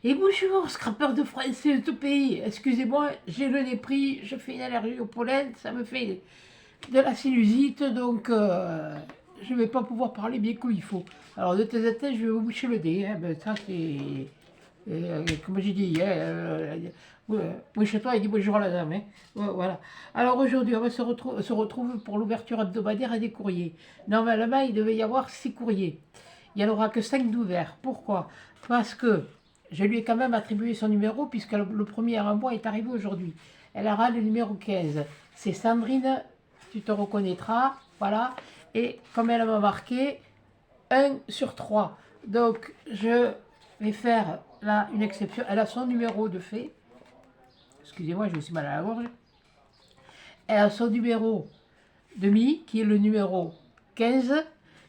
Et bonjour, scrapeur de français de tout pays. Excusez-moi, j'ai le nez pris, je fais une allergie au pollen, ça me fait de la sinusite, donc je ne vais pas pouvoir parler bien comme il faut. Alors de temps en temps, je vais vous boucher le nez, hein, ben, ça c'est... comme j'ai dit, hein, oui, chez toi, il dit bonjour à la dame. Hein. Voilà. Alors aujourd'hui, on va se retrouve pour l'ouverture hebdomadaire des courriers. Normalement, il devait y avoir 6 courriers. Il n'y en aura que 5 d'ouverts. Pourquoi? Parce que je lui ai quand même attribué son numéro, puisque le premier envoi est arrivé aujourd'hui. Elle aura le numéro 15. C'est Sandrine, tu te reconnaîtras, voilà. Et comme elle m'a marqué, 1/3. Donc, je vais faire là une exception. Elle a son numéro de fait. Excusez-moi, j'ai aussi mal à la gorge. Elle a son numéro demi, qui est le numéro 15,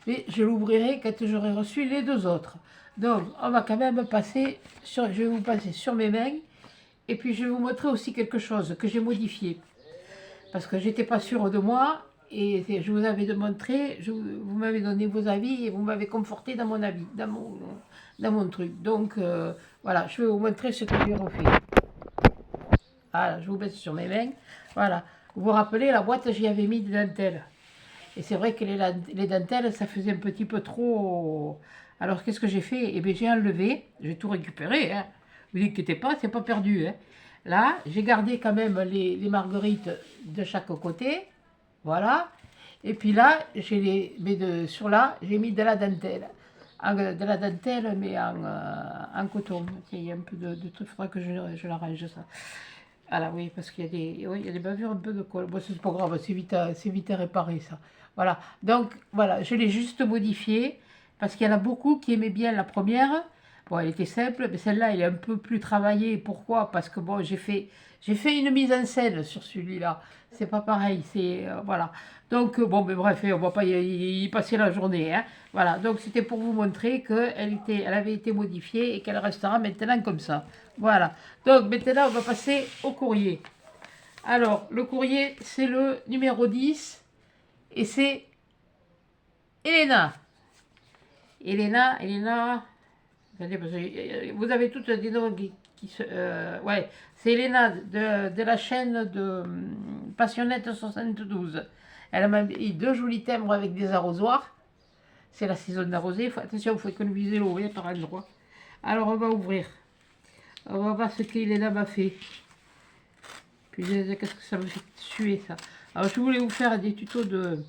mais je l'ouvrirai quand j'aurai reçu les deux autres. Donc, on va quand même passer sur, je vais vous passer sur mes mains, et puis je vais vous montrer aussi quelque chose que j'ai modifié, parce que j'étais pas sûre de moi, et je vous avais montré, vous m'avez donné vos avis, et vous m'avez conforté dans mon avis, dans mon truc. Donc, voilà, je vais vous montrer ce que j'ai refait. Voilà, je vous mets sur mes mains. Voilà. Vous vous rappelez, la boîte, j'y avais mis des dentelles. Et c'est vrai que les dentelles, ça faisait un petit peu trop. Alors qu'est-ce que j'ai fait? Eh bien, j'ai enlevé, j'ai tout récupéré. Hein. Vous inquiétez pas, c'est pas perdu. Hein. Là, j'ai gardé quand même les marguerites de chaque côté. Voilà. Et puis là, sur là, j'ai mis de la dentelle. De la dentelle, mais en coton. Il y a un peu de truc, il faudra que je l'arrange ça. Voilà, oui, parce qu'il y a oui, il y a des bavures un peu de colle. Bon, c'est pas grave, c'est vite à réparer ça. Voilà, donc voilà, je l'ai juste modifié parce qu'il y en a beaucoup qui aimaient bien la première. Bon, elle était simple, mais celle-là, elle est un peu plus travaillée. Pourquoi? Parce que bon, j'ai fait une mise en scène sur celui-là. C'est pas pareil, c'est voilà. Donc bon, mais bref, on va pas y passer la journée. Hein. Voilà, donc c'était pour vous montrer elle avait été modifiée et qu'elle restera maintenant comme ça. Voilà. Donc maintenant, on va passer au courrier. Alors, le courrier, c'est le numéro 10 et c'est Elena. Elena, attendez, parce que vous avez toutes des noms qui se... ouais, c'est Elena de la chaîne de Passionnette 72. Elle m'a mis deux jolis timbres avec des arrosoirs. C'est la saison d'arroser. Attention, il faut économiser l'eau par endroit. Alors, on va ouvrir. On va voir ce qu'Elena m'a fait. Punaise, qu'est-ce que ça me fait suer ça. Alors je voulais vous faire des tutos de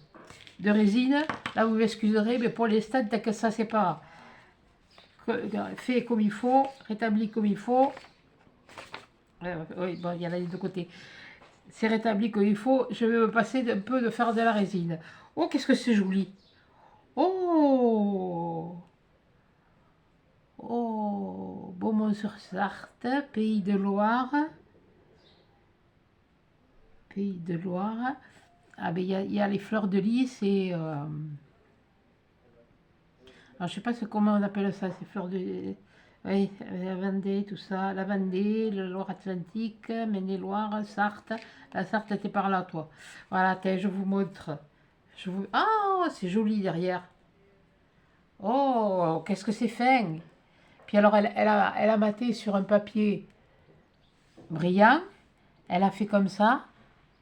résine. Là vous m'excuserez, mais pour l'instant, tant que ça c'est pas fait comme il faut, rétabli comme il faut. Oui, bon, il y en a des deux côtés. C'est rétabli comme il faut. Je vais me passer un peu de faire de la résine. Oh, qu'est-ce que c'est joli. Oh, oh, Beaumont-sur-Sarthe, Pays de Loire. Pays de Loire. Ah ben il y a les fleurs de lys et... alors je sais pas comment on appelle ça, ces fleurs de... Oui, la Vendée, tout ça. La Vendée, le Loire-Atlantique, Maine-et-Loire, Sarthe. La Sarthe, était par là, toi. Voilà, je vous montre. Ah, c'est joli derrière. Oh, qu'est-ce que c'est fin. Puis alors, elle a maté sur un papier brillant. Elle a fait comme ça.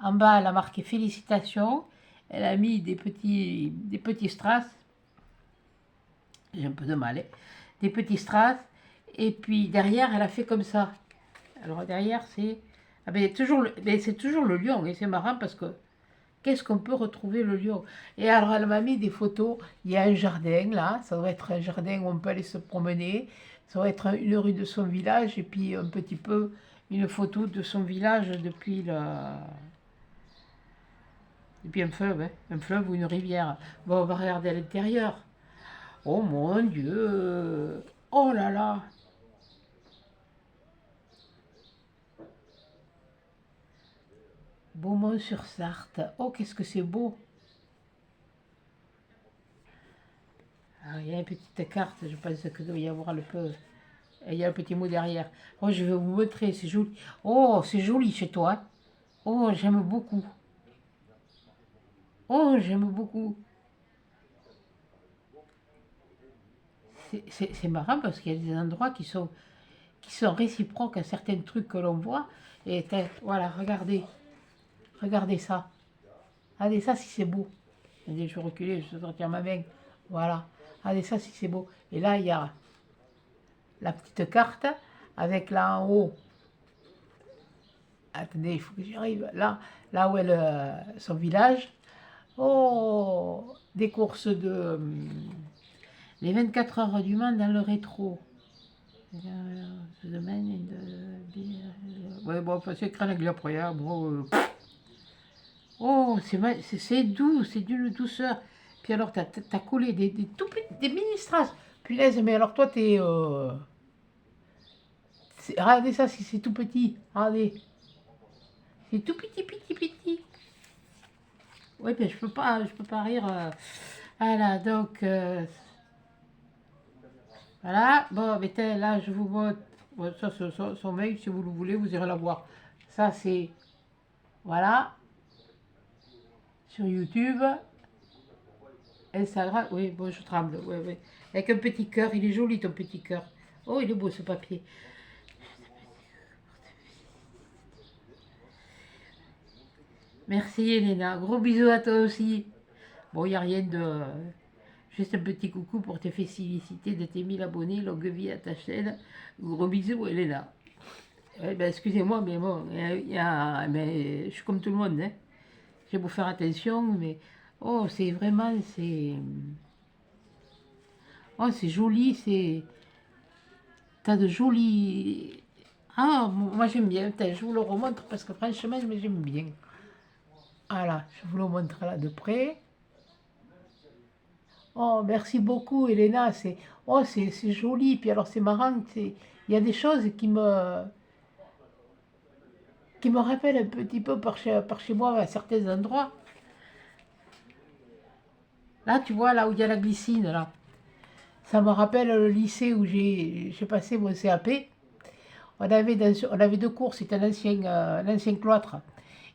En bas, elle a marqué félicitations. Elle a mis des petits strass. J'ai un peu de mal. Hein. Des petits strass. Et puis derrière, elle a fait comme ça. Alors derrière, c'est... Ah ben, c'est toujours le lion. Et c'est marrant parce que qu'est-ce qu'on peut retrouver le lion? Et alors, elle m'a mis des photos. Il y a un jardin là. Ça doit être un jardin où on peut aller se promener. Ça doit être une rue de son village. Et puis un petit peu une photo de son village depuis un fleuve ou une rivière. Bon, on va regarder à l'intérieur. Oh mon Dieu! Oh là là! Beaumont-sur-Sarthe. Oh, qu'est-ce que c'est beau! Ah, il y a une petite carte, je pense qu'il doit y avoir le peu. Il y a un petit mot derrière. Oh, je vais vous montrer, c'est joli. Oh, c'est joli chez toi. Hein. Oh, j'aime beaucoup. Oh, j'aime beaucoup. C'est marrant parce qu'il y a des endroits qui sont qui sont réciproques à certains trucs que l'on voit. Et voilà, regardez. Regardez ça. Regardez ça si c'est beau. Je vais reculer, je vais sortir ma main. Voilà. Regardez ça si c'est beau. Et là, il y a la petite carte avec là en haut. Attendez, il faut que j'y arrive. Là où est son village. Oh, des courses de les 24 heures du Mans dans le rétro. Ouais, bon, c'est écran avec après. Hein, bon, oh, c'est doux, c'est d'une douceur. Puis alors, t'as collé des mini strass. Punaise, mais alors toi, regardez ça, c'est tout petit. Regardez. C'est tout petit, petit, petit. Oui, mais je peux pas rire. Voilà, donc, voilà. Bon, mais là, je vous montre. Bon, ça, c'est son mail, si vous le voulez, vous irez la voir. Ça, c'est, voilà, sur YouTube. Instagram, oui, bon, je tremble, oui, oui. Avec un petit cœur, il est joli ton petit cœur. Oh, il est beau ce papier. Merci Elena, gros bisous à toi aussi. Bon, il n'y a rien de... Juste un petit coucou pour te féliciter de tes 1000 abonnés, longue vie à ta chaîne. Gros bisous Elena. Ben, excusez-moi, mais bon, mais je suis comme tout le monde, hein. J'ai beau faire attention, mais... Oh, c'est vraiment, c'est... Oh, c'est joli, c'est... T'as de jolis... Ah, moi j'aime bien. Je vous le remontre parce que franchement, j'aime bien. Voilà, je vous le montre là de près. Oh, merci beaucoup, Elena. C'est joli. Puis alors, c'est marrant. Il y a des choses qui me rappellent un petit peu par chez moi à certains endroits. Là, tu vois, là où il y a la glycine, là. Ça me rappelle le lycée où j'ai passé mon CAP. On avait deux cours, c'était un ancien cloître.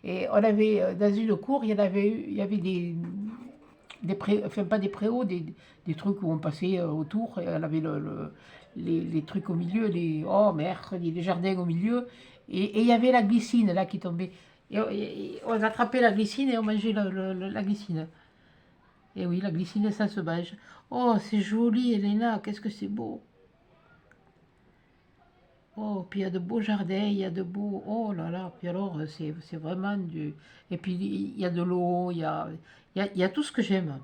Et on avait, dans une cour, il y avait enfin pas des préaux, des trucs où on passait autour. Et on avait les trucs au milieu, oh merde, les jardins au milieu. Et il y avait la glycine là qui tombait. Et on attrapait la glycine et on mangeait la glycine. Et oui, la glycine, ça se mange. Oh, c'est joli, Elena, qu'est-ce que c'est beau. Oh, puis il y a de beaux jardins, il y a de beaux... Oh là là, puis alors, c'est vraiment du... Et puis, il y a de l'eau, il y a tout ce que j'aime.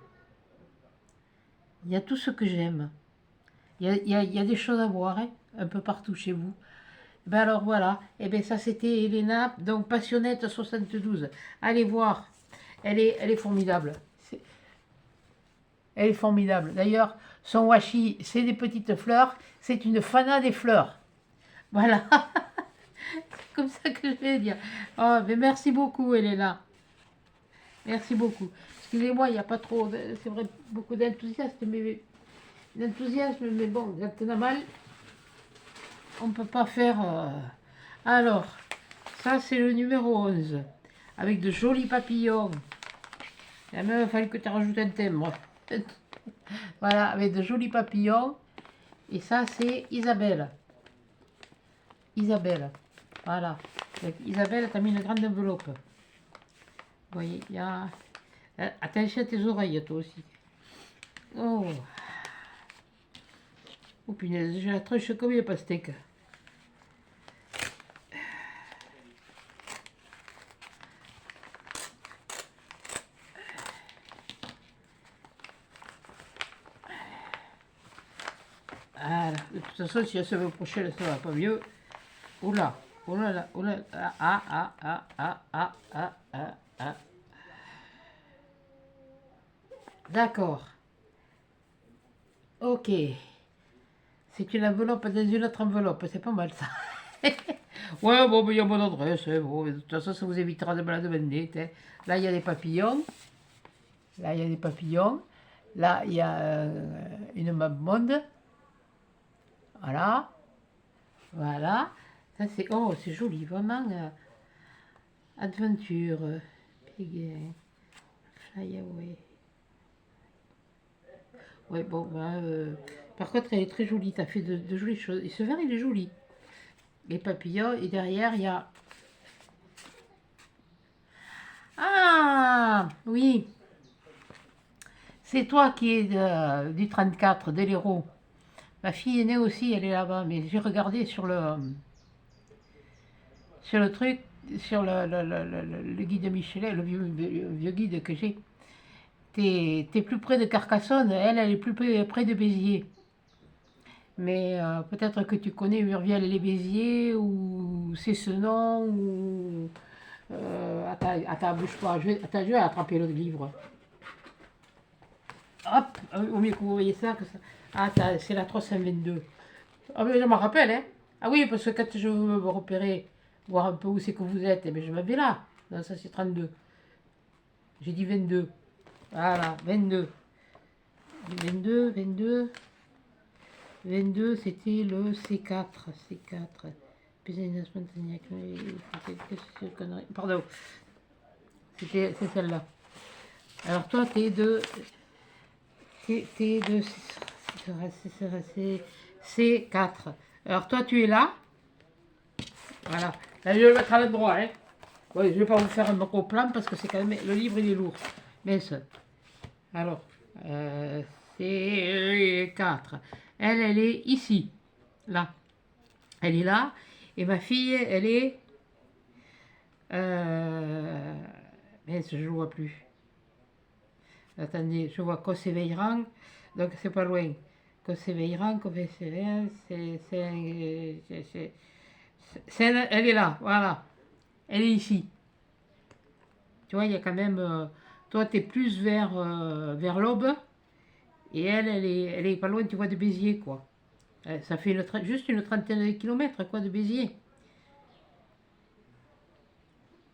Il y a tout ce que j'aime. Il y a des choses à voir, hein, un peu partout chez vous. Ben alors voilà, et bien ça c'était Elena, donc Passionnette 72. Allez voir, elle est formidable. Elle est formidable. D'ailleurs, son washi, c'est des petites fleurs, c'est une fana des fleurs. Voilà, c'est comme ça que je vais dire. Oh, mais merci beaucoup, Elena. Merci beaucoup. Excusez-moi, il n'y a pas trop, c'est vrai, beaucoup d'enthousiasme, mais bon, quand on a mal, on ne peut pas faire. Alors, ça c'est le numéro 11, avec de jolis papillons. Il a même fallu que tu rajoutes un timbre. Voilà, avec de jolis papillons. Et ça c'est Isabelle. Isabelle. Voilà. Donc, Isabelle, tu as mis une grande enveloppe. Vous voyez, il y a... Attention à tes oreilles, toi aussi. Oh. Oh punaise, j'ai la tronche comme une pastèque. Voilà. De toute façon, si la semaine prochaine, ça va pas mieux. Oula. Oh là là. Oh là là. Ah. D'accord. Ok. C'est une enveloppe dans une autre enveloppe. C'est pas mal ça. Ouais, bon, il y a mon adresse. Hein, bon, de toute façon, ça vous évitera de me la demander. Hein. Là, il y a des papillons. Là, il y a des papillons. Là, il y a une map monde. Voilà. Voilà. Ça, c'est... Oh, c'est joli. Vraiment. Adventure. Big Fly Away. Ouais, bon, bah, par contre, elle est très jolie. T'as fait de jolies choses. Et ce verre, il est joli. les papillons, et derrière, il y a... Ah, oui, c'est toi qui es du 34, de l'Hérault. Ma fille est née aussi, elle est là-bas, mais j'ai regardé sur le truc, sur le guide Michelet, le vieux guide que j'ai. T'es plus près de Carcassonne, elle est plus près de Béziers. Mais peut-être que tu connais Murviel-les-Béziers ou Cessenon ou... attends, bouge pas, attends, je vais attraper l'autre livre. Hop, au mieux que vous voyez ça, que ça. Ah, attends, c'est la 322. Ah, mais je m'en rappelle, hein. Ah oui, parce que quand je veux me repérer, voir un peu où c'est que vous êtes, eh bien, je m'avais là. Non, ça c'est 32. J'ai dit 22. Voilà, 22. 22, 22. 22, c'était le C4. C4. Pardon. C'est celle-là. Alors toi, T'es de C4. Alors toi, tu es là. Voilà. Là, je vais le mettre à l'endroit. Hein. Ouais, je ne vais pas vous faire un gros plan parce que c'est quand même... Le livre, il est lourd. Mais ça. Alors, C4. Elle est ici. Là. Elle est là. Et ma fille, elle est... Mais je ne vois plus. Attendez, je vois Cossé-Veillerand, donc c'est pas loin. Cossé-Veillerand, elle est là, voilà. Elle est ici. Tu vois, il y a quand même... toi, tu es plus vers l'Aube, et elle est pas loin, tu vois, de Béziers, quoi. Ça fait juste une trentaine de kilomètres, quoi, de Béziers.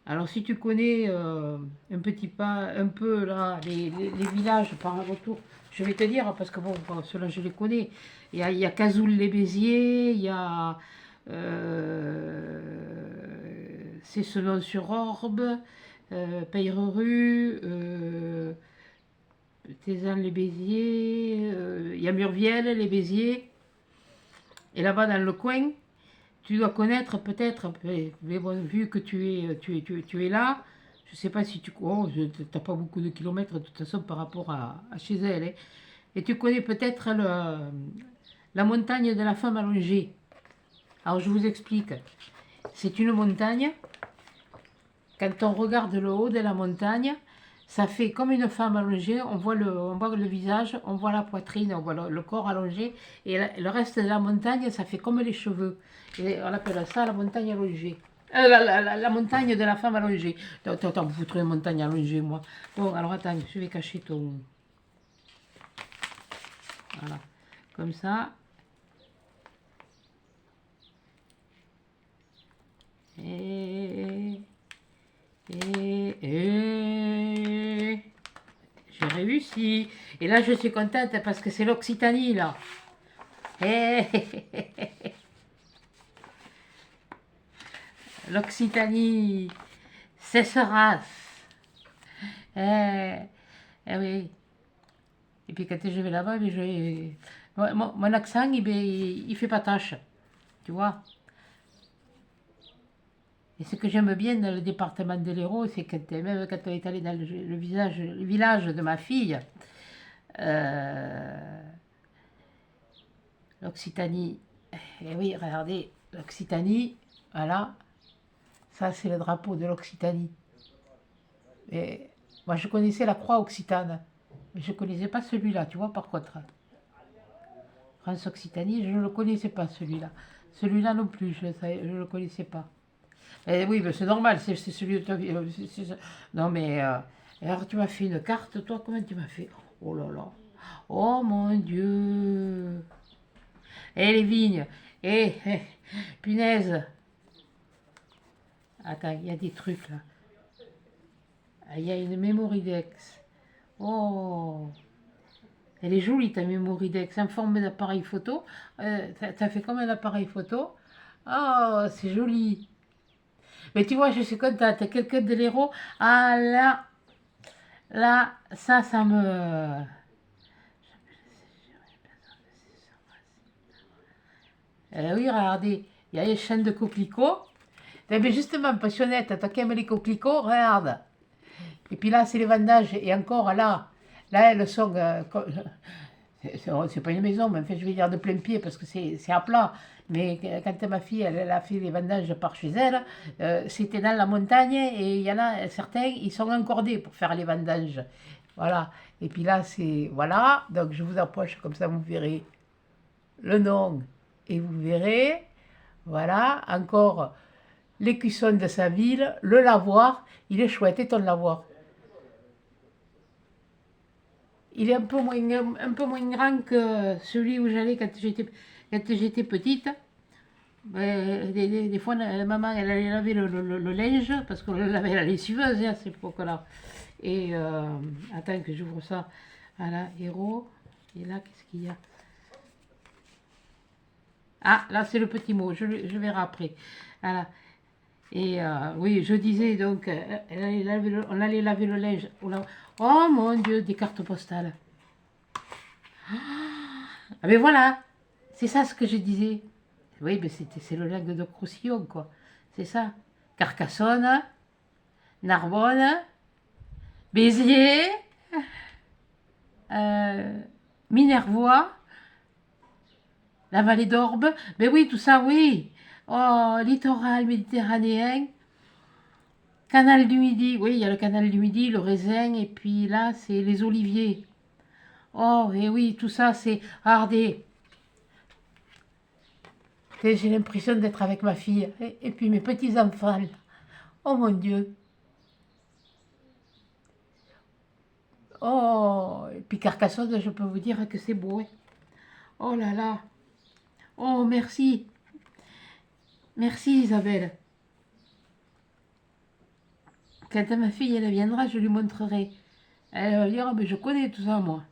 Alors si tu connais un petit pas, un peu là, les villages par retour, je vais te dire, parce que bon, ceux-là je les connais. Il y a Cazoul-les-Béziers, il y a Cessenon-sur-Orbe, Peyrerue, Thézanne-les-Béziers, il y a Murviel-les-Béziers. Et là-bas dans le coin, tu dois connaître peut-être, mais bon, vu que tu es là, je ne sais pas si tu... Oh, tu n'as pas beaucoup de kilomètres de toute façon par rapport à chez elle. Hein. Et tu connais peut-être la montagne de la femme allongée. Alors je vous explique. C'est une montagne. Quand on regarde le haut de la montagne, ça fait comme une femme allongée. On voit le visage, on voit la poitrine, on voit le corps allongé. Et le reste de la montagne, ça fait comme les cheveux. Et on appelle ça la montagne allongée. La montagne de la femme allongée. Attends, vous foutrez une montagne allongée, moi. Bon, alors attends, je vais cacher ton... Voilà. Comme ça. Et... J'ai réussi. Et là, je suis contente parce que c'est l'Occitanie, là. L'Occitanie, c'est ce race. Oui. Et puis quand je vais là-bas, mon accent, il fait pas tâche. Tu vois. Et ce que j'aime bien dans le département de l'Hérault, c'est que même quand on est allé dans le village de ma fille, l'Occitanie, et oui, regardez, l'Occitanie, voilà, ça c'est le drapeau de l'Occitanie. Et moi je connaissais la croix occitane, mais je ne connaissais pas celui-là, tu vois, par contre. France-Occitanie, je ne le connaissais pas celui-là. Celui-là non plus, je ne le connaissais pas. Et oui, c'est normal, c'est celui de ta vie. Non, mais alors tu m'as fait une carte, toi, comment tu m'as fait? Oh là là. Oh mon Dieu. Eh les vignes. Punaise. Attends, il y a des trucs là. Ah, il y a une Mémoridex. Oh. Elle est jolie ta Mémoridex, en forme d'appareil photo. Ça fait comme un appareil photo. Oh, c'est joli. Mais tu vois, je suis contente. Quelqu'un de l'Hérault. Ah là, ça me... oui, regardez. il y a les chaînes de coquelicots. Eh bien justement, Passionnette, toi qui aimes les coquelicots, regarde. Et puis là, c'est les vendages. Et encore, là elles sont... c'est pas une maison, mais enfin, je vais dire de plein pied parce que c'est à plat. Mais quand ma fille, elle a fait les vendages par chez elle, c'était dans la montagne et il y en a certains, ils sont encordés pour faire les vendages. Voilà. Et puis là, c'est... Voilà. Donc, je vous approche comme ça, vous verrez le nom et vous verrez. Voilà. Encore l'écusson de sa ville, le lavoir. Il est chouette, et ton lavoir. Il est un peu moins grand que celui où j'allais quand j'étais petite. Des fois, la maman, elle allait laver le linge, parce qu'on le lavait à la lessiveuse à cette époque-là. Et attends que j'ouvre ça. Voilà, héros. Et là, qu'est-ce qu'il y a? Ah, là, c'est le petit mot, je verrai après. Voilà. Et oui, je disais donc, on allait laver le linge. Oh mon Dieu, des cartes postales. Ah, mais voilà, c'est ça ce que je disais. Oui, mais c'est le lac de Croussillon, quoi. C'est ça. Carcassonne, Narbonne, Béziers, euh, Minervois, la vallée d'Orbe. Mais oui, tout ça, oui. Oh, littoral méditerranéen, canal du Midi. Oui, il y a le canal du Midi, le raisin, et puis là, c'est les oliviers. Oh, et oui, tout ça, c'est Ardé. J'ai l'impression d'être avec ma fille. Et puis mes petits-enfants. Oh mon Dieu. Oh, et puis Carcassonne, je peux vous dire que c'est beau. Hein. Oh là là. Oh, merci. Merci Isabelle. Quand ma fille elle viendra, je lui montrerai. Elle va dire, oh, mais je connais tout ça moi.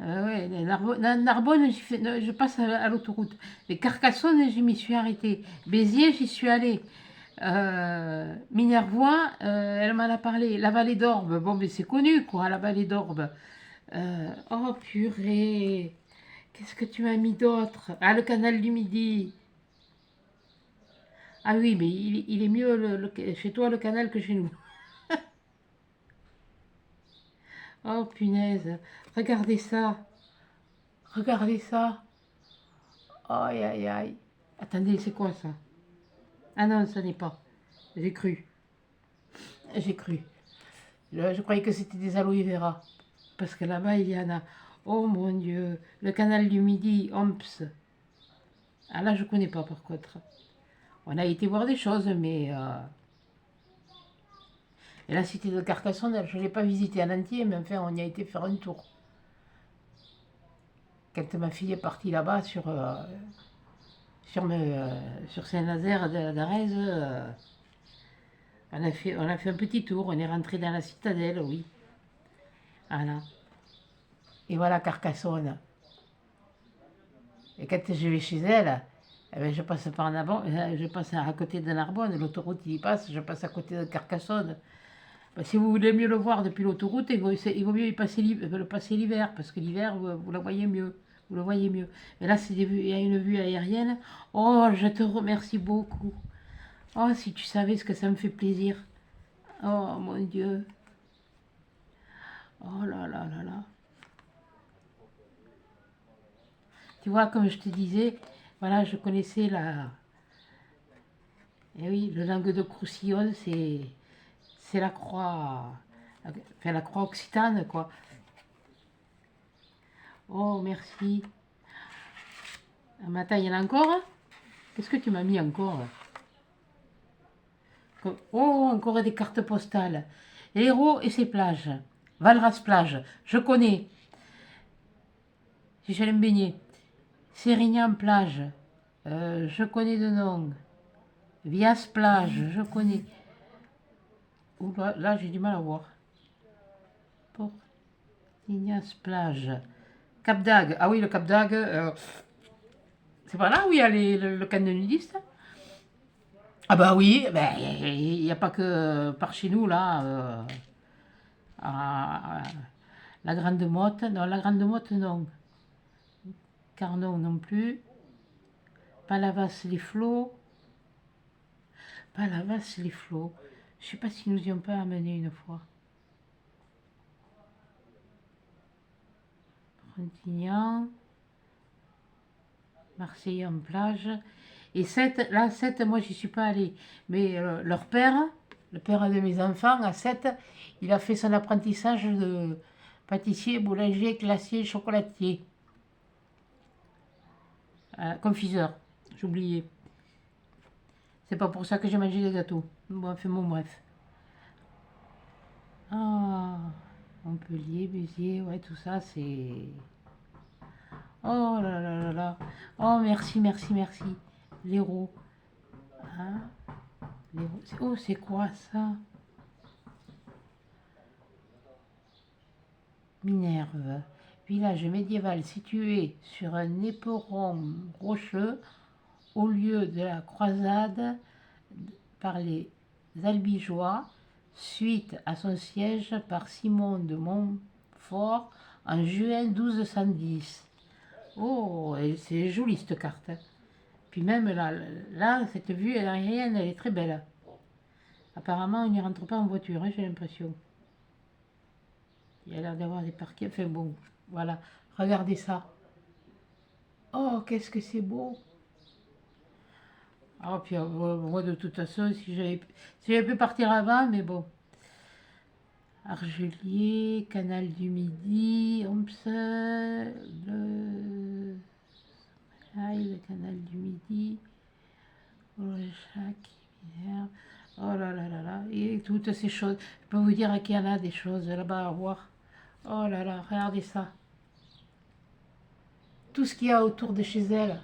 Ouais, Narbonne, je passe à l'autoroute. Mais Carcassonne, je m'y suis arrêtée. Béziers, j'y suis allée. Minervois, elle m'en a parlé. La vallée d'Orbe, bon, mais c'est connu, quoi, la vallée d'Orbe. Oh, purée. Qu'est-ce que tu m'as mis d'autre? Ah, le canal du Midi. Ah oui, mais il est mieux chez toi le canal que chez nous. Oh, punaise. Regardez ça. Regardez ça. Aïe, aïe, aïe. Attendez, c'est quoi ça? Ah non, ça n'est pas. J'ai cru. J'ai cru. Je croyais que c'était des aloe vera. Parce que là-bas, il y en a. Oh mon Dieu. Le canal du Midi, Omps. Ah là, je connais pas par contre. On a été voir des choses, mais... Et la cité de Carcassonne, je ne l'ai pas visitée en entier, mais enfin, on y a été faire un tour. Quand ma fille est partie là-bas sur Saint-Nazaire d'Arez, on a fait un petit tour, on est rentré dans la citadelle, oui. Voilà. Et voilà Carcassonne. Et quand je vais chez elle, eh ben, je passe par Narbonne, je passe à côté de Narbonne, l'autoroute il y passe, je passe à côté de Carcassonne. Ben, si vous voulez mieux le voir depuis l'autoroute, il vaut mieux le passer l'hiver, parce que l'hiver, vous la voyez mieux. Vous le voyez mieux. Mais là, il y a une vue aérienne. Oh, je te remercie beaucoup. Oh, si tu savais ce que ça me fait plaisir. Oh, mon Dieu. Oh là là là là. Tu vois, comme je te disais, voilà, je connaissais la... Eh oui, le langue de Croussillon, c'est la croix... Enfin, la croix occitane, quoi. Oh, merci. Ah, mais attends, il y en a encore? Qu'est-ce que tu m'as mis encore? Oh, encore des cartes postales. Héros et ses plages. Valras plage, je connais. Si j'allais me baigner. Sérignan plage, je connais de nom. Vias plage, je connais. Ouh, là j'ai du mal à voir. Portignas plage. Cap d'Agde. Ah oui, le Cap d'Agde. C'est pas là où il y a le camp de nudistes? Ah bah oui, ben, il n'y a pas que par chez nous là. À la Grande Motte. Non, la Grande Motte non. Carnon non plus. Palavas-les-Flots. Palavas-les-Flots. Je sais pas s'ils nous y ont pas amené une fois. Frontignan. Marseille en plage. Et 7, là, 7, moi, j'y suis pas allée. Mais leur père, le père de mes enfants, à 7, il a fait son apprentissage de pâtissier, boulanger, glacier, chocolatier. Confiseur, j'ai oublié. C'est pas pour ça que j'ai mangé des gâteaux. Bon, enfin, bon, bref. Ah, Montpellier, Béziers, ouais, tout ça, c'est... Oh là là là là. Oh, merci, merci, merci. L'héros. Hein? Oh, c'est quoi ça? Minerve. Village médiéval situé sur un éperon rocheux au lieu de la croisade par les Albigeois, suite à son siège par Simon de Montfort en juin 1210. Oh, c'est joli cette carte. Puis même là, cette vue aérienne, elle est très belle. Apparemment, on n'y rentre pas en voiture, hein, j'ai l'impression. Il y a l'air d'avoir des parquets. Enfin bon, voilà. Regardez ça. Oh, qu'est-ce que c'est beau. Ah, puis moi, de toute façon, si j'avais pu partir avant, mais bon. Argelier, Canal du Midi, le Canal du Midi, oh là là là là, et toutes ces choses. Je peux vous dire qu'il y en a des choses là-bas à voir. Oh là là, regardez ça. Tout ce qu'il y a autour de chez elle.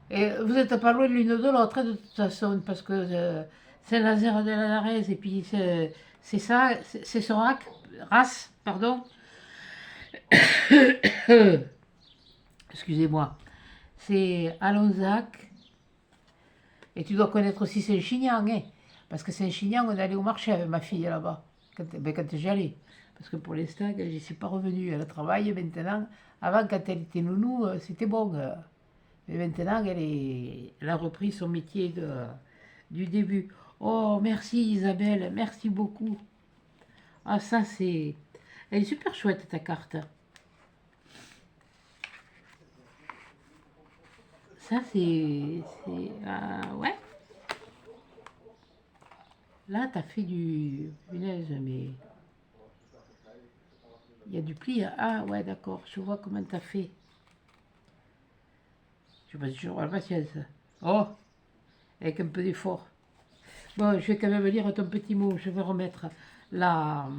Et vous n'êtes pas loin de l'une de l'autre, hein, de toute façon, parce que Saint-Nazaire de la Larèze, et puis c'est ça, c'est Sorac, Race, pardon. Excusez-moi. C'est Alonzac. Et tu dois connaître aussi Saint-Chinian, hein, parce que Saint-Chinian, on allait au marché avec ma fille là-bas, quand j'y allais. Parce que pour l'instant, je ne suis pas revenue. Elle travaille maintenant. Avant, quand elle était nounou, c'était bon. Mais maintenant, elle a repris son métier du début. Oh, merci Isabelle, merci beaucoup. Ah, ça, c'est... Elle est super chouette, ta carte. Ça, c'est... ouais. Là, t'as fait du... Punaise, mais... Il y a du pli. Ah, ouais, d'accord. Je vois comment t'as fait. Je sais pas si je la patience. Oh, avec un peu d'effort. Bon, je vais quand même lire ton petit mot. Je vais remettre la...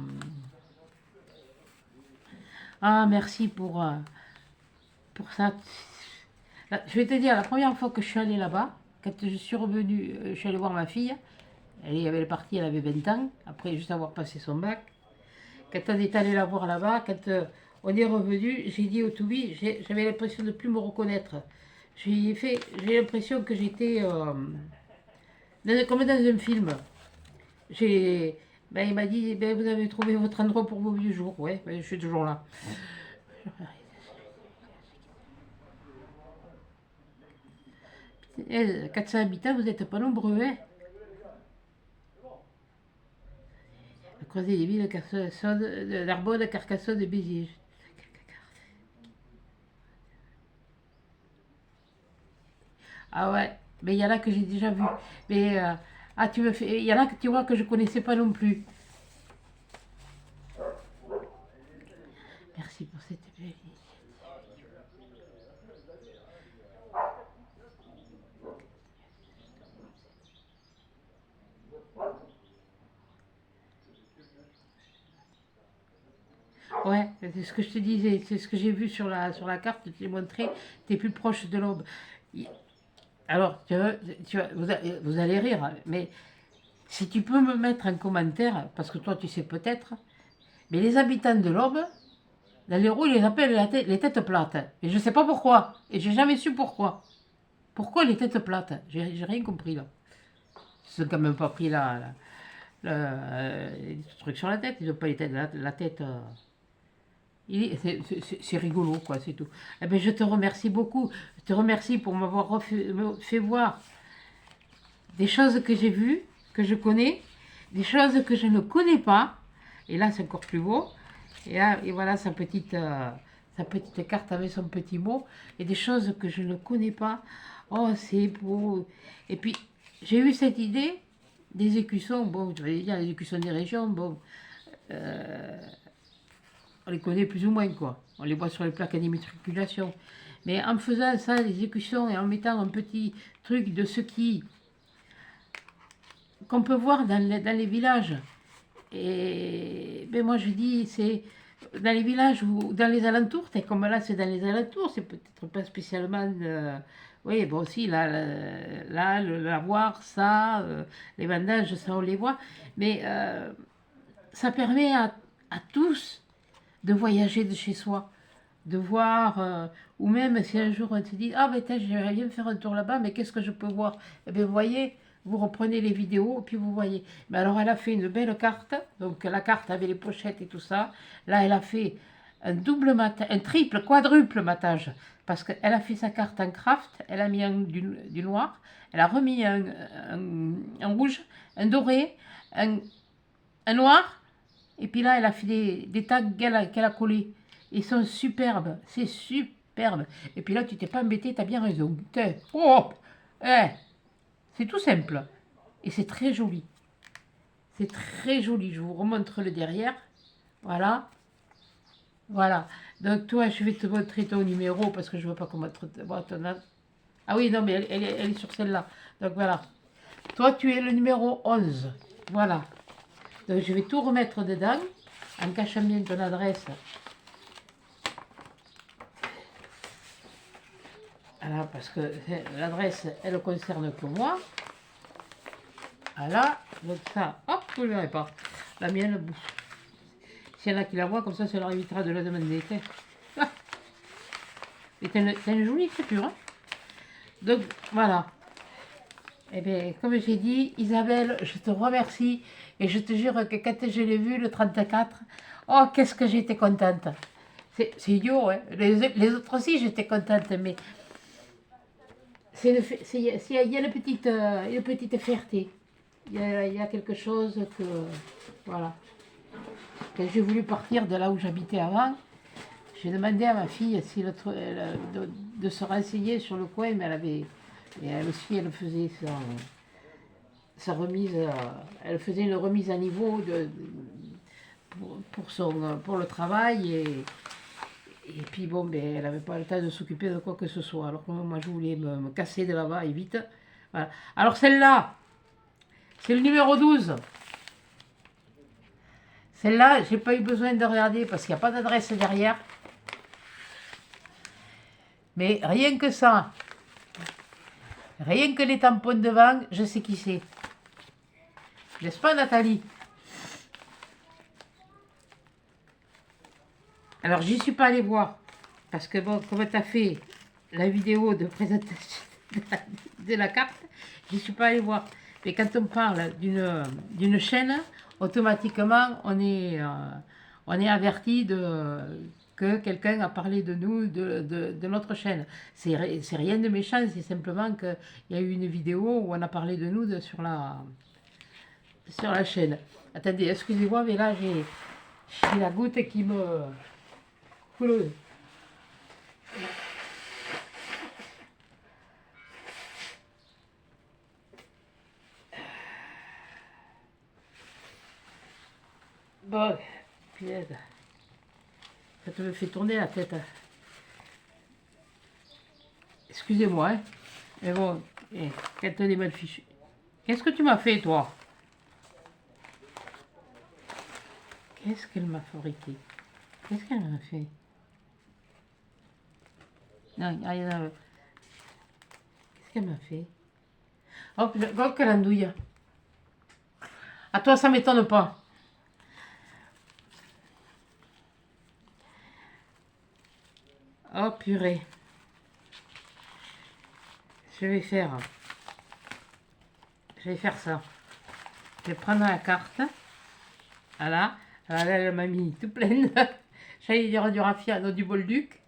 Ah, merci pour ça. Là, je vais te dire, la première fois que je suis allée là-bas, quand je suis revenue, je suis allée voir ma fille. Elle avait partie, elle avait 20 ans, après juste avoir passé son bac. Quand on est allé la voir là-bas, quand on est revenu, j'ai dit au Toubi, j'avais l'impression de ne plus me reconnaître. J'ai l'impression que j'étais comme dans un film. Ben, il m'a dit, ben, vous avez trouvé votre endroit pour vos vieux jours. Ouais, ben, je suis toujours là. 400 habitants, vous n'êtes pas nombreux, hein? La croisée des villes de Carcassonne, d'Arbonne, Carcassonne et Béziers. Ah ouais, mais il y en a que j'ai déjà vu. Mais il y en a que tu vois que je connaissais pas non plus. Merci pour cette belle initiative. Ouais, c'est ce que je te disais, c'est ce que j'ai vu sur la carte, je t'ai montré, tu es plus proche de l'Aube. Alors, vous allez rire, hein, mais si tu peux me mettre un commentaire, parce que toi tu sais peut-être, mais les habitants de l'Aube, dans l'Hérault, ils les appellent les têtes plates. Et je ne sais pas pourquoi, et j'ai jamais su pourquoi. Pourquoi les têtes plates? J'ai rien compris là. Ils n'ont quand même pas pris les trucs sur la tête, ils n'ont pas les têtes, la tête. C'est rigolo, quoi, c'est tout. Eh ben, je te remercie beaucoup. Je te remercie pour m'avoir fait voir des choses que j'ai vues, que je connais, des choses que je ne connais pas. Et là, c'est encore plus beau. Et là, et voilà sa petite carte avec son petit mot. Et des choses que je ne connais pas. Oh, c'est beau. Et puis, j'ai eu cette idée des écussons. Bon, je vais dire les écussons des régions. Bon, on les connaît plus ou moins, quoi. On les voit sur les plaques d'immatriculation. Mais en faisant ça, les écussons, et en mettant un petit truc de ce qui qu'on peut voir dans les villages. Et ben moi je dis, c'est dans les villages ou dans les alentours, comme là c'est dans les alentours, c'est peut-être pas spécialement. Oui, bon, aussi, là, l'avoir, ça, les bandages, ça on les voit. Mais ça permet à tous de voyager de chez soi, de voir, ou même si un jour on se dit, ah ben j'aimerais bien faire un tour là-bas, mais qu'est-ce que je peux voir? Eh bien, vous voyez, vous reprenez les vidéos, puis vous voyez. Mais alors, elle a fait une belle carte, donc la carte avait les pochettes et tout ça. Là, elle a fait un double matage, un triple, quadruple matage, parce qu'elle a fait sa carte en craft, elle a mis du noir, elle a remis un rouge, un doré, un noir, et puis là, elle a fait des tags qu'elle a collés. Ils sont superbes, c'est superbe. Et puis là, tu t'es pas embêté, tu as bien raison. Oh, c'est tout simple. Et c'est très joli. C'est très joli. Je vous remontre le derrière. Voilà. Voilà. Donc toi, je vais te montrer ton numéro parce que je ne veux pas qu'on montre ton âge. Ah oui, non, mais elle est sur celle-là. Donc voilà. Toi, tu es le numéro 11. Voilà. Donc je vais tout remettre dedans en cachant bien ton adresse. Voilà, parce que l'adresse, elle ne concerne que moi. Voilà, donc ça, hop, vous ne le verrez pas. La mienne, s'il y en a qui la voient, comme ça leur évitera de la demander. Ah, c'est une jolie écriture. Hein. Donc voilà. Et bien, comme j'ai dit, Isabelle, je te remercie. Et je te jure que quand je l'ai vu, le 34, oh, qu'est-ce que j'étais contente. C'est idiot, hein. Les autres aussi, j'étais contente, mais il y a une petite fierté. Il y a quelque chose que, voilà. Quand j'ai voulu partir de là où j'habitais avant, j'ai demandé à ma fille si de se renseigner sur le coin, mais elle aussi, elle faisait sa remise, elle faisait une remise à niveau pour le travail et puis bon, ben, elle n'avait pas le temps de s'occuper de quoi que ce soit. Alors que moi, je voulais me casser de là-bas et vite. Voilà. Alors celle-là, c'est le numéro 12. Celle-là, j'ai pas eu besoin de regarder parce qu'il n'y a pas d'adresse derrière. Mais rien que ça, rien que les tampons devant, je sais qui c'est. N'est-ce pas, Nathalie? Alors, j'y suis pas allée voir. Parce que bon, comme tu as fait la vidéo de présentation de la carte, j'y suis pas allée voir. Mais quand on parle d'une chaîne, automatiquement, on est averti que quelqu'un a parlé de nous, de notre chaîne. C'est rien de méchant, c'est simplement qu'il y a eu une vidéo où on a parlé de nous sur la chaîne. Attendez, excusez-moi, mais là, j'ai la goutte qui me... Bon, punaise. Ça te me fait tourner la tête. Excusez-moi, hein. Mais bon, quand on est mal fichu. Qu'est-ce que tu m'as fait, toi? Qu'est-ce qu'elle m'a fabriqué? Qu'est-ce qu'elle m'a fait? Non, il n'y a rien à... Qu'est-ce qu'elle m'a fait? Hop, oh, quelle andouille. À toi, ça m'étonne pas. Oh, purée. Je vais faire ça. Je vais prendre la carte. Voilà. Voilà, elle m'a mis tout pleine. J'allais dire du raffia, non, du bolduc.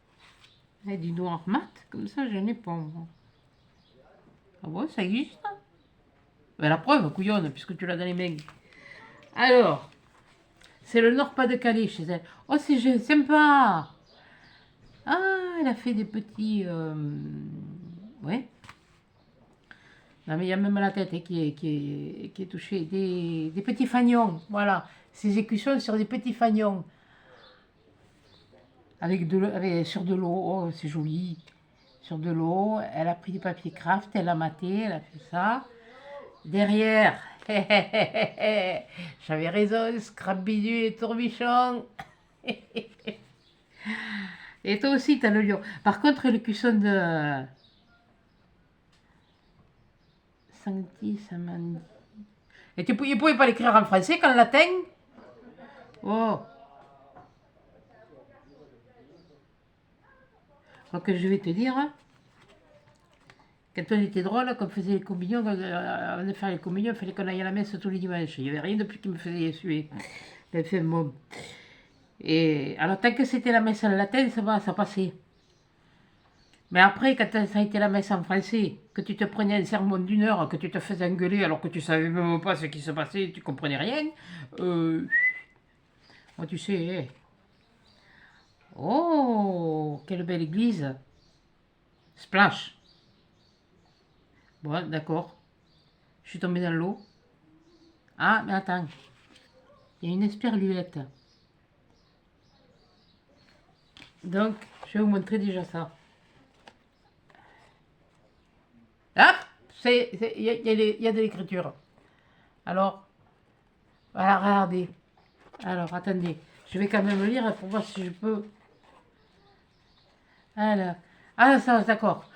Et du noir mat, comme ça, je n'ai pas, moi. Ah bon, ça existe, hein? Ben, la preuve, couillonne, puisque tu l'as dans les mains. Alors, c'est le Nord-Pas-de-Calais chez elle. Oh, c'est sympa! Ah, elle a fait des petits... ouais. Non, mais il y a même la tête hein, qui est touchée. Des petits fagnons, voilà. Ces écussons sur des petits fagnons. Sur de l'eau, oh, c'est joli. Sur de l'eau, elle a pris du papier craft, elle a maté, elle a fait ça. Derrière, j'avais raison, scrap bidule et tourbichon. Et toi aussi, t'as le lion. Par contre, le cuisson de Sancti Samandi. Et tu ne pouvais pas l'écrire en français qu'en latin? Oh, quoi que je vais te dire, hein. Quand on était drôle, quand on faisait les communions, avant de faire les communions, il fallait qu'on aille à la messe tous les dimanches. Il n'y avait rien de plus qui me faisait suer. Enfin, bon. Et alors, tant que c'était la messe en latin, ça va, ça passait. Mais après, quand ça a été la messe en français, que tu te prenais un sermon d'une heure, que tu te faisais engueuler alors que tu savais même pas ce qui se passait, tu comprenais rien, moi tu sais, hein. Oh, quelle belle église. Splash. Bon, d'accord. Je suis tombée dans l'eau. Ah, mais attends. Il y a une esperluette. Donc, je vais vous montrer déjà ça. Ah, il y a de l'écriture. Alors, voilà, regardez. Alors, attendez. Je vais quand même lire pour voir si je peux. Alors, ah, ça, d'accord.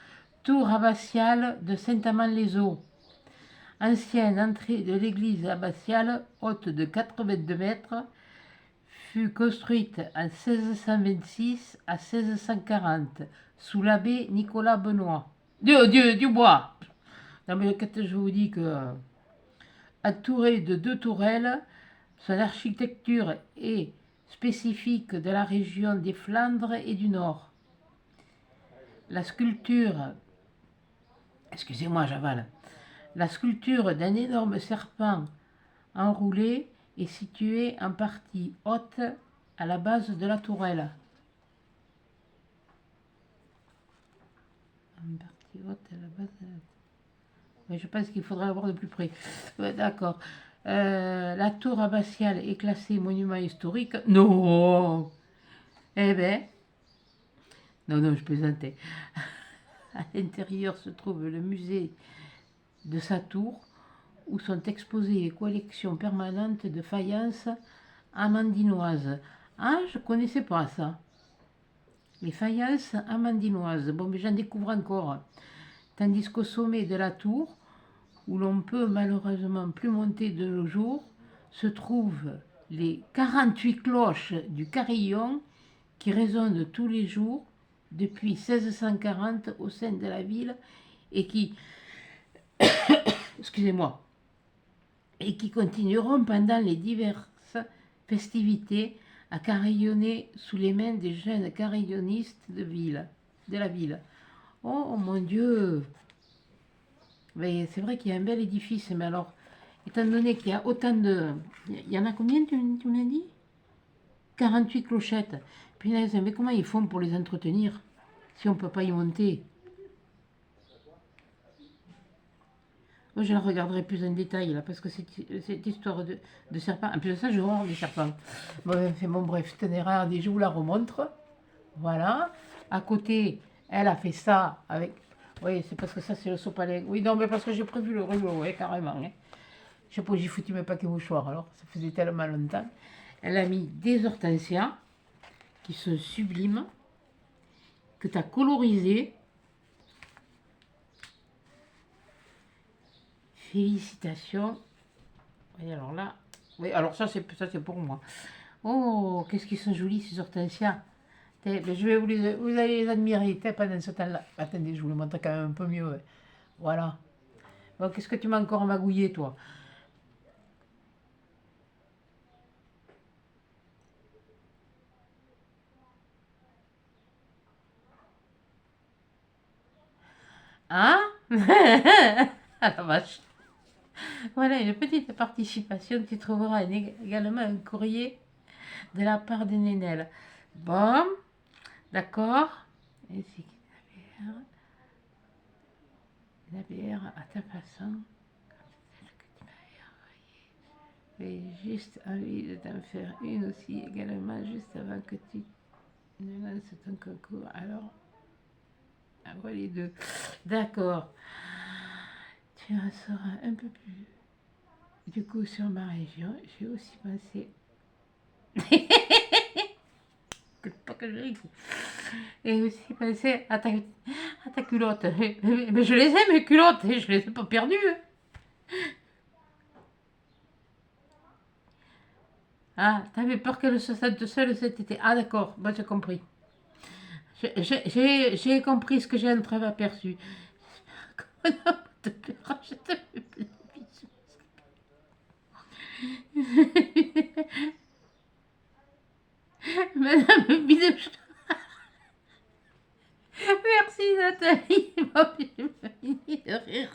Tour abbatiale de Saint-Amand-les-Eaux. Ancienne entrée de l'église abbatiale, haute de 82 mètres, fut construite en 1626 à 1640 sous l'abbé Nicolas Benoît. Dubois. Non mais quand je vous dis que entourée de deux tourelles, son architecture est spécifique de la région des Flandres et du Nord. La sculpture, excusez-moi, j'avale. La sculpture d'un énorme serpent enroulé est située en partie haute à la base de la tourelle. En partie haute à la base de la... Oui, je pense qu'il faudrait la voir de plus près. Ouais, d'accord. La tour abbatiale est classée monument historique. Non. Eh ben, non, je plaisantais. À l'intérieur se trouve le musée de sa tour, où sont exposées les collections permanentes de faïences amandinoises. Ah, je ne connaissais pas ça. Les faïences amandinoises. Bon, mais j'en découvre encore. Tandis qu'au sommet de la tour, où l'on peut malheureusement plus monter de nos jours, se trouvent les 48 cloches du carillon qui résonnent tous les jours depuis 1640 au sein de la ville et qui, excusez-moi, et qui continueront pendant les diverses festivités à carillonner sous les mains des jeunes carillonnistes de la ville. Oh mon Dieu! Mais c'est vrai qu'il y a un bel édifice, mais alors, étant donné qu'il y a autant de... Il y en a combien, tu m'as dit? 48 clochettes. Punaise, mais comment ils font pour les entretenir si on ne peut pas y monter? Moi, je la regarderai plus en détail, là, parce que cette histoire de serpent... En plus de ça, je vois des serpents. Bon, bref, tenez, regardez, je vous la remontre. Voilà. À côté, elle a fait ça avec... Oui, c'est parce que ça, c'est le sopalin. Oui, non, mais parce que j'ai prévu le rigolo, ouais, carrément. Hein. Je sais pas, j'y foutu mes paquets mouchoirs, alors. Ça faisait tellement longtemps. Elle a mis des hortensias qui sont sublimes, que tu as colorisées. Félicitations. Et alors là... Oui, alors ça, c'est pour moi. Oh, qu'est-ce qu'ils sont jolis, ces hortensias. Je vais vous allez les admirer pendant ce temps-là. Attendez, je vous le montre quand même un peu mieux. Ouais. Voilà. Bon, qu'est-ce que tu m'as encore magouillé, toi? Hein? Ah la vache. Voilà, une petite participation. Tu trouveras également un courrier de la part de Nénel. Bon, d'accord. Et c'est la bière à ta façon. J'ai juste envie de t'en faire une aussi également, juste avant que tu ne lances ton concours. Alors, envoie les deux. D'accord. Tu en sauras un peu plus. Du coup, sur ma région, j'ai aussi pensé. Pas que je rigole. Et aussi pensé à ta culotte. Mais je les ai, mes culottes, et je les ai pas perdues. Ah, t'avais peur qu'elle se sente seule cet été. Ah, d'accord, moi j'ai compris. J'ai compris ce que j'ai entreaperçu. Je te fais plein de bisous. Madame Bidouche. Merci Nathalie. Bon, j'ai pas fini de rire.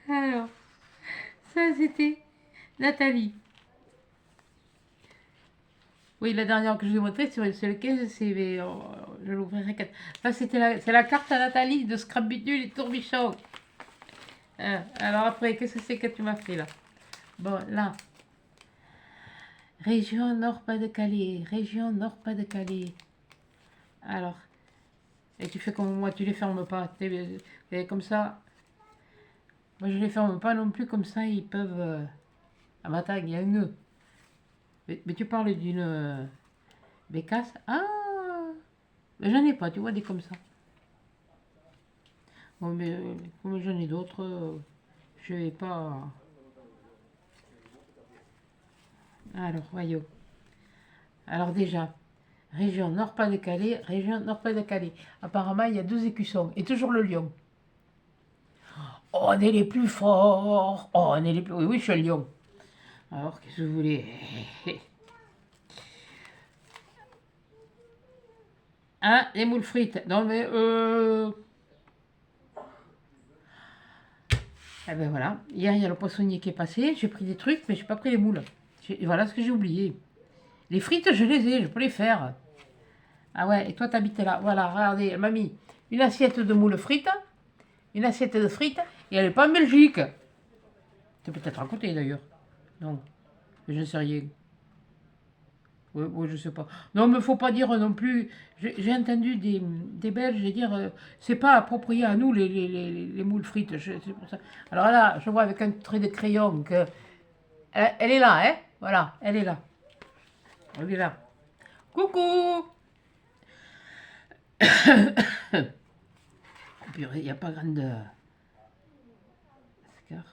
Alors, ça c'était Nathalie. Oui, la dernière que je vous ai montrée, c'est le 15 CV. Je l'ouvrirai 4. Ça, c'est la carte à Nathalie de Scrap Bidule et Tourbichon. Alors après, qu'est-ce que c'est que tu m'as fait là? Bon, là. Région Nord-Pas-de-Calais. Région Nord-Pas-de-Calais. Alors, et tu fais comme moi, tu les fermes pas. Comme ça. Moi, je les ferme pas non plus, comme ça, ils peuvent. Ah, mais attends, il y a un nœud. Mais tu parles d'une bécasse. Ah! Mais j'en ai pas, tu vois, des comme ça. Bon, mais comme j'en ai d'autres, je vais pas. Alors, voyons. Alors, déjà, région Nord-Pas-de-Calais, région Nord-Pas-de-Calais. Apparemment, il y a 2 écussons. Et toujours le lion. Oh, on est les plus forts. Oh, on est les plus. Oui, oui, je suis un lion. Alors, qu'est-ce que vous voulez? Hein, les moules frites. Non, mais eh ben voilà. Hier, il y a le poissonnier qui est passé. J'ai pris des trucs, mais j'ai pas pris les moules. Voilà ce que j'ai oublié. Les frites, je les ai, je peux les faire. Ah ouais, et toi, t'habites là. Voilà, regardez, elle m'a mis une assiette de moules frites, une assiette de frites, et elle n'est pas en Belgique. C'est peut-être à côté d'ailleurs. Non, mais je ne sais rien. Oui, oui, je sais pas. Non, mais faut pas dire non plus. J'ai entendu des Belges dire c'est pas approprié à nous les moules frites. C'est pour ça. Alors là, je vois avec un trait de crayon que elle est là, hein. Voilà, elle est là. Elle est là. Coucou. Purée, il n'y a pas grande scarpe.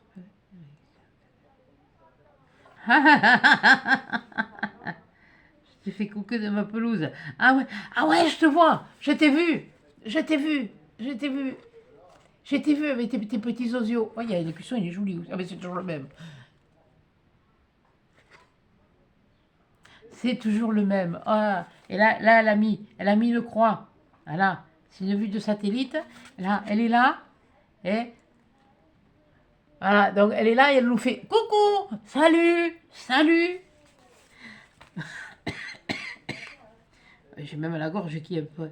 Je t'ai fait coucou de ma pelouse. Ah ouais, je te vois. Je t'ai vu. Je t'ai vu. Je t'ai vu. Je t'ai vu avec tes petits osios. Oh, il y a l'écusson, il est joli. Ah, mais c'est toujours le même. C'est toujours le même. Ah, et là, elle a mis le croix. Voilà. C'est une vue de satellite. Là, elle est là. Et voilà. Donc, elle est là et elle nous fait coucou, salut, salut. J'ai même la gorge qui est un peu.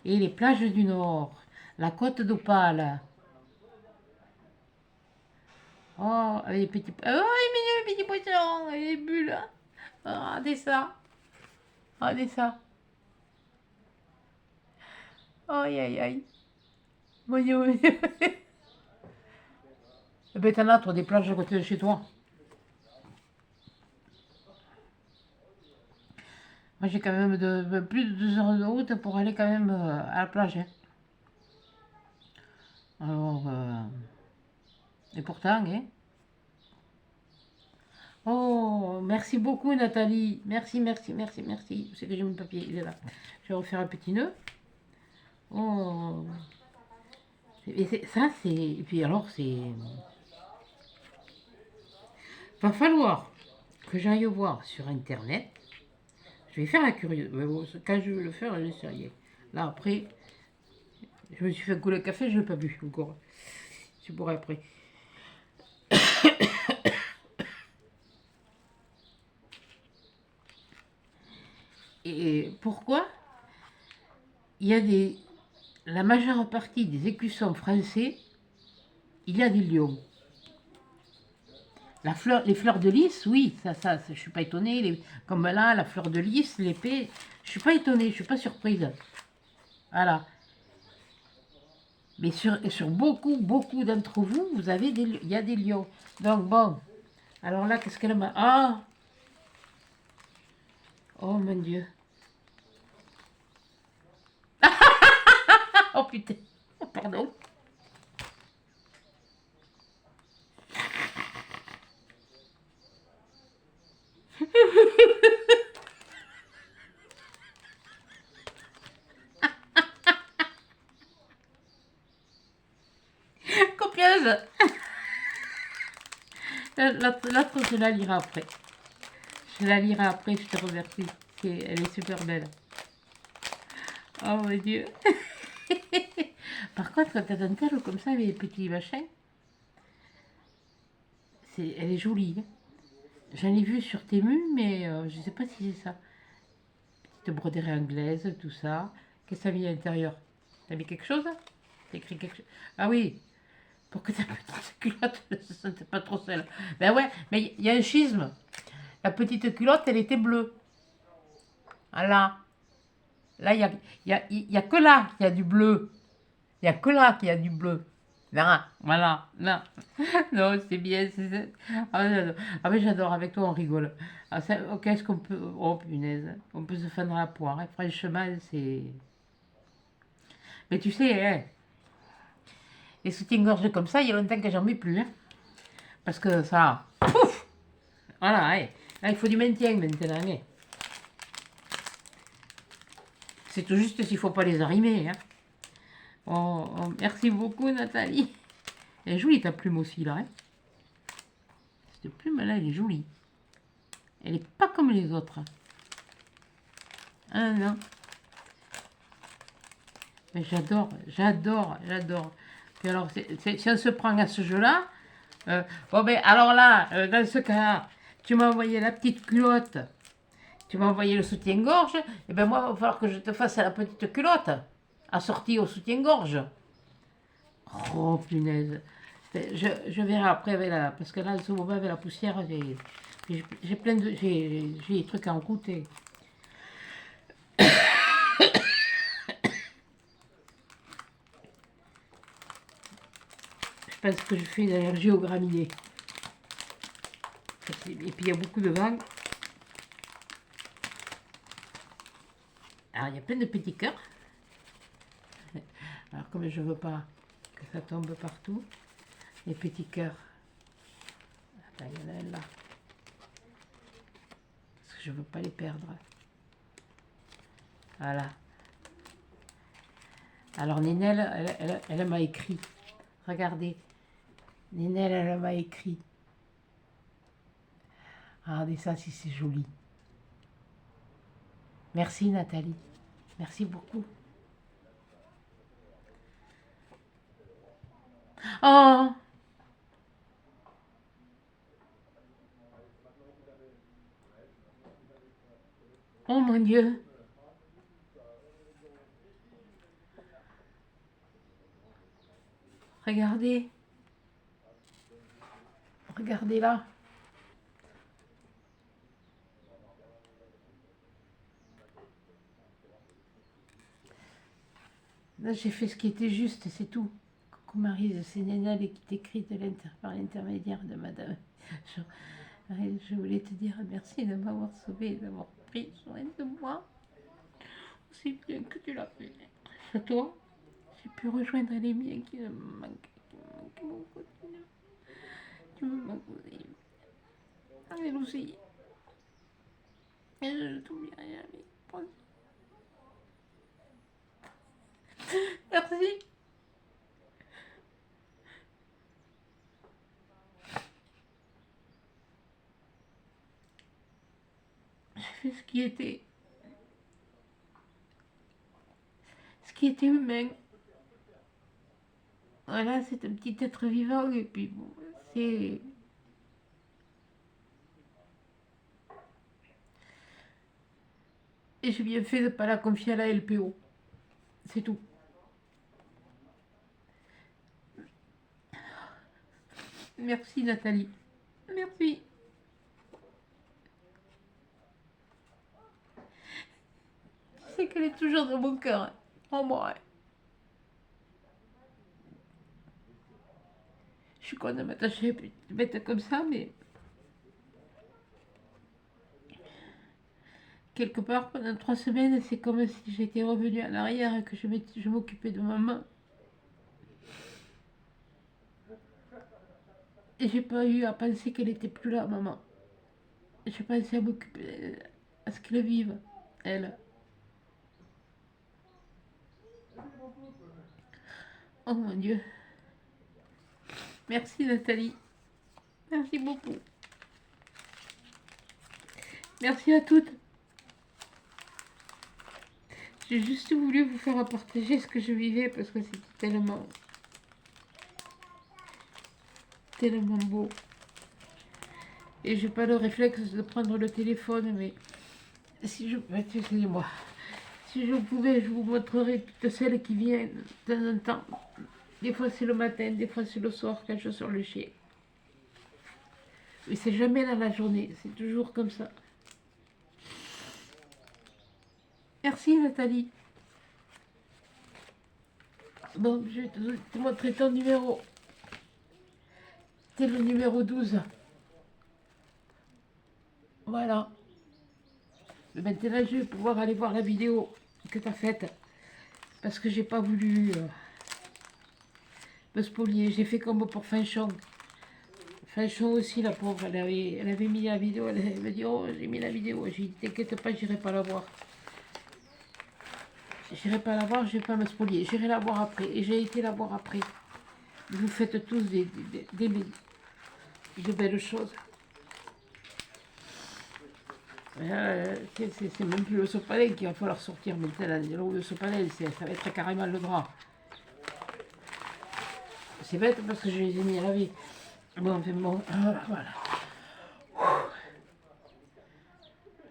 Et les plages du Nord. La côte d'Opale. Oh, les petits. Oh, il est mignon, les petits poissons. Les bulles. Oh, regardez ça. Regardez ça. Aïe, aïe, aïe. Mon Dieu. Eh ben, t'en as, toi, des plages à côté de chez toi. Moi, j'ai quand même plus de 2 heures de route pour aller quand même à la plage, hein. Alors, et pourtant, hein. Oh, merci beaucoup, Nathalie. Merci, merci, merci, merci. C'est que j'ai mon papier, il est là. Je vais refaire un petit nœud. Oh. Ça, c'est. Et puis alors, c'est. Va falloir que j'aille voir sur Internet. Je vais faire la curieuse. Mais bon, quand je vais le faire, je sais rien. Là, après, Je me suis fait couler le café, je ne l'ai pas bu encore. Je pourrais après. Et pourquoi il y a des... La majeure partie des écussons français, il y a des lions. Les fleurs de lys, oui, je ne suis pas étonnée. Comme là, la fleur de lys, l'épée, je ne suis pas étonnée, je ne suis pas surprise. Voilà. Mais sur beaucoup d'entre vous, il y a des lions. Donc bon, alors là, qu'est-ce qu'elle m'a... Ah, oh mon Dieu. Oh putain, oh, pardon. Copieuse. L'autre, je la lirai après. Je la lirai après, je te remercie. Elle est super belle. Oh mon Dieu. Par contre, quand t'as un tel comme ça, avec les petits machins, elle est jolie. Hein. J'en ai vu sur Temu, mais je sais pas si c'est ça. Petite broderie anglaise, tout ça. Qu'est-ce que ça mis à l'intérieur? T'as mis quelque chose? T'as écrit quelque chose? Ah oui, pour que ta petite culotte ne se sente pas trop seule. Ben ouais, mais il y a un schisme. La petite culotte, elle était bleue. Voilà. Là, il y a que là qu'il y a du bleu. Il n'y a que là qu'il y a du bleu. Là, voilà, là. Non, c'est bien. Ah, j'adore. Ah, mais j'adore, avec toi, on rigole. Ah, qu'est-ce qu'on peut... Oh, punaise. On peut se fendre la poire. Hein. Franchement, c'est... Mais tu sais, hein, les soutiens-gorge comme ça, il y a longtemps que j'en mets plus. Hein, parce que ça... Pouf. Voilà, hein. Là, il faut du maintien maintenant. Hein. C'est tout juste s'il ne faut pas les arrimer. Hein. Oh, oh, merci beaucoup, Nathalie. Elle est jolie, ta plume aussi, là. Hein. Cette plume-là, elle est jolie. Elle n'est pas comme les autres. Ah non. Mais j'adore. Puis alors, si on se prend à ce jeu-là, bon ben alors là, dans ce cas-là, tu m'as envoyé la petite culotte, tu m'as envoyé le soutien-gorge, et ben moi, il va falloir que je te fasse la petite culotte, assortie au soutien-gorge. Oh punaise. Je verrai après avec parce que là, ce moment avec la poussière, j'ai plein de, j'ai des trucs à en goûter. Je pense que je fais une allergie aux graminées. Et puis il y a beaucoup de vent. Alors il y a plein de petits cœurs. Alors comme je veux pas que ça tombe partout, les petits cœurs. Attends, il y en a un là. Parce que je veux pas les perdre. Voilà. Alors Ninel, elle m'a écrit. Regardez. Ninel, elle m'a écrit. Regardez ça si c'est joli. Merci Nathalie. Merci beaucoup. Oh! Oh mon Dieu! Regardez. Regardez là. Là, j'ai fait ce qui était juste, c'est tout. Coucou Marise, c'est Nénal qui t'écrit par l'intermédiaire de Madame. Je voulais te dire merci de m'avoir sauvé, d'avoir pris soin de moi. Aussi bien que tu l'as fait. À toi, j'ai pu rejoindre les miens qui me manquaient beaucoup. Tu me manques aussi. Elle aussi. Et je ne t'oublierai jamais. Merci. J'ai fait ce qui était humain. Voilà, c'est un petit être vivant, et puis bon, c'est... Et j'ai bien fait de ne pas la confier à la LPO. C'est tout. Merci Nathalie. Merci. Tu sais qu'elle est toujours dans mon cœur. En moi. Je suis content de m'attacher, de mettre comme ça, mais quelque part, pendant 3 semaines, c'est comme si j'étais revenue en arrière et que je m'occupais de maman. Et j'ai pas eu à penser qu'elle était plus là, maman. J'ai pensé à m'occuper, à ce qu'elle vive, elle. Oh mon Dieu. Merci Nathalie. Merci beaucoup. Merci à toutes. J'ai juste voulu vous faire partager ce que je vivais parce que c'était tellement, tellement beau. Et j'ai pas le réflexe de prendre le téléphone, mais si je... Excusez-moi. Si je pouvais, je vous montrerais toutes celles qui viennent de temps en temps. Des fois c'est le matin, des fois c'est le soir quand je sors le chien. Mais c'est jamais dans la journée, c'est toujours comme ça. Merci Nathalie. Bon, je vais te montrer ton numéro. C'est le numéro 12. Voilà. Maintenant, je vais pouvoir aller voir la vidéo que tu as faite. Parce que j'ai pas voulu me spolier. J'ai fait comme pour Fanchon. Fanchon aussi, la pauvre, elle avait mis la vidéo. Elle me dit, oh, j'ai mis la vidéo. J'ai dit, t'inquiète pas, j'irai pas la voir. J'irai pas la voir, je vais pas me spolier. J'irai la voir après. Et j'ai été la voir après. Vous faites tous de belles choses. C'est même plus le sopalin qu'il va falloir sortir maintenant. Le sopalin, ça va être carrément le drap. C'est bête parce que je les ai mis à laver. Bon, enfin bon, voilà.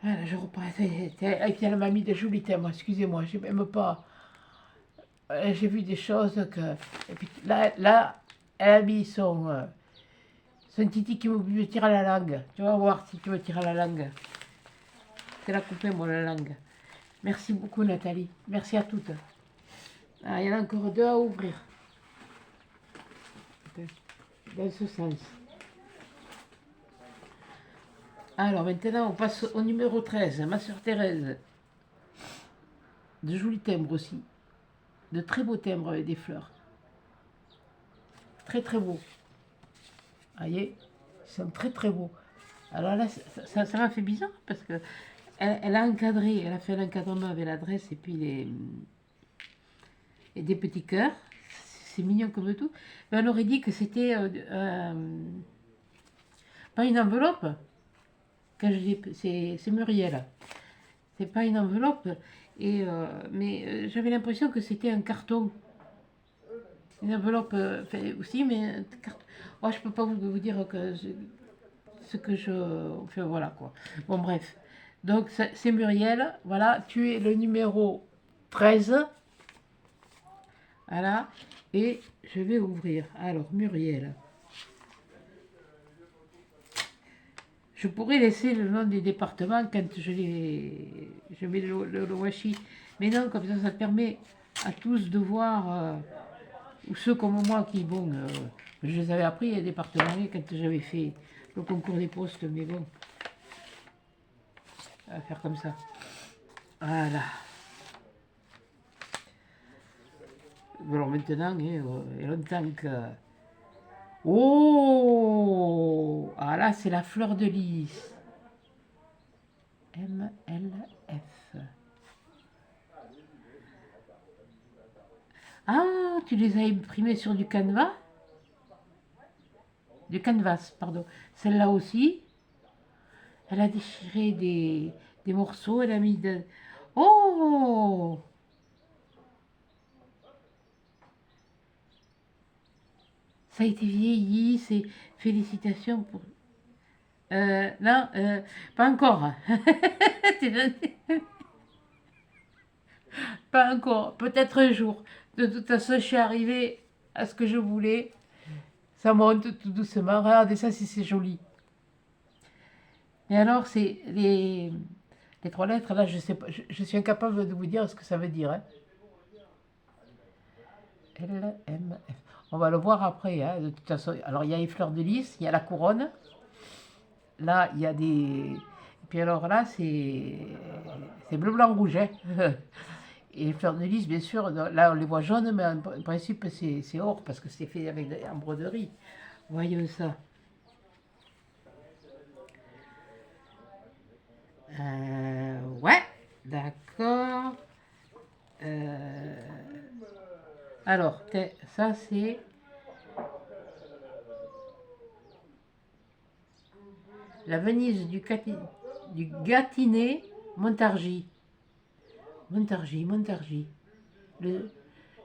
Voilà, je reprends. Et puis elle m'a mis des jolis thèmes, excusez-moi, j'ai même pas. J'ai vu des choses que. Et puis là elle a mis son titi qui me tire à la langue. Tu vas voir si tu me tires à la langue. C'est la coupée, moi, la langue. Merci beaucoup, Nathalie. Merci à toutes. Ah, il y en a encore 2 à ouvrir. Dans ce sens. Alors maintenant, on passe au numéro 13, ma soeur Thérèse. De jolis timbres aussi. De très beaux timbres avec des fleurs. Très très beaux. Vous voyez, ils sont très très beaux. Alors là, ça m'a fait bizarre parce que elle a encadré, elle a fait l'encadrement avec l'adresse et puis des petits cœurs. C'est mignon comme tout. Mais on aurait dit que c'était pas une enveloppe. C'est Muriel. C'est pas une enveloppe. Mais j'avais l'impression que c'était un carton. Une enveloppe aussi, mais un carton. Oh, je peux pas vous dire ce que je... Enfin voilà quoi. Bon bref. Donc c'est Muriel. Voilà, tu es le numéro 13. Voilà. Et je vais ouvrir. Alors Muriel. Je pourrais laisser le nom des départements quand je mets le washi. Mais non, comme ça permet à tous de voir, ou ceux comme moi qui, bon, je les avais appris les départements quand j'avais fait le concours des postes, mais bon, on va faire comme ça. Voilà. Alors maintenant, il y a longtemps que... Oh! Ah là, c'est la fleur de lys. MLF. Ah, tu les as imprimés sur du canevas? Du canvas, pardon. Celle-là aussi. Elle a déchiré des morceaux. Elle a mis de... Oh! Ça a été vieilli, c'est félicitations pour... non, pas encore. T'es gentil. Pas encore, peut-être un jour. De toute façon, je suis arrivée à ce que je voulais. Ça monte tout doucement. Regardez ça, si c'est joli. Et alors, c'est les trois lettres, là, je sais pas, je suis incapable de vous dire ce que ça veut dire. Hein. L, M, F. On va le voir après, hein, de toute façon. Alors, il y a les fleurs de lys, il y a la couronne. Là, il y a des... Et puis alors là, c'est bleu, blanc, rouge. Hein. Et les fleurs de lys, bien sûr, là, on les voit jaunes, mais en principe, c'est or, parce que c'est fait avec en broderie. Voyons ça. Ouais, d'accord. Euh, alors, ça c'est la Venise du Gâtinais Montargis. Montargis. Le,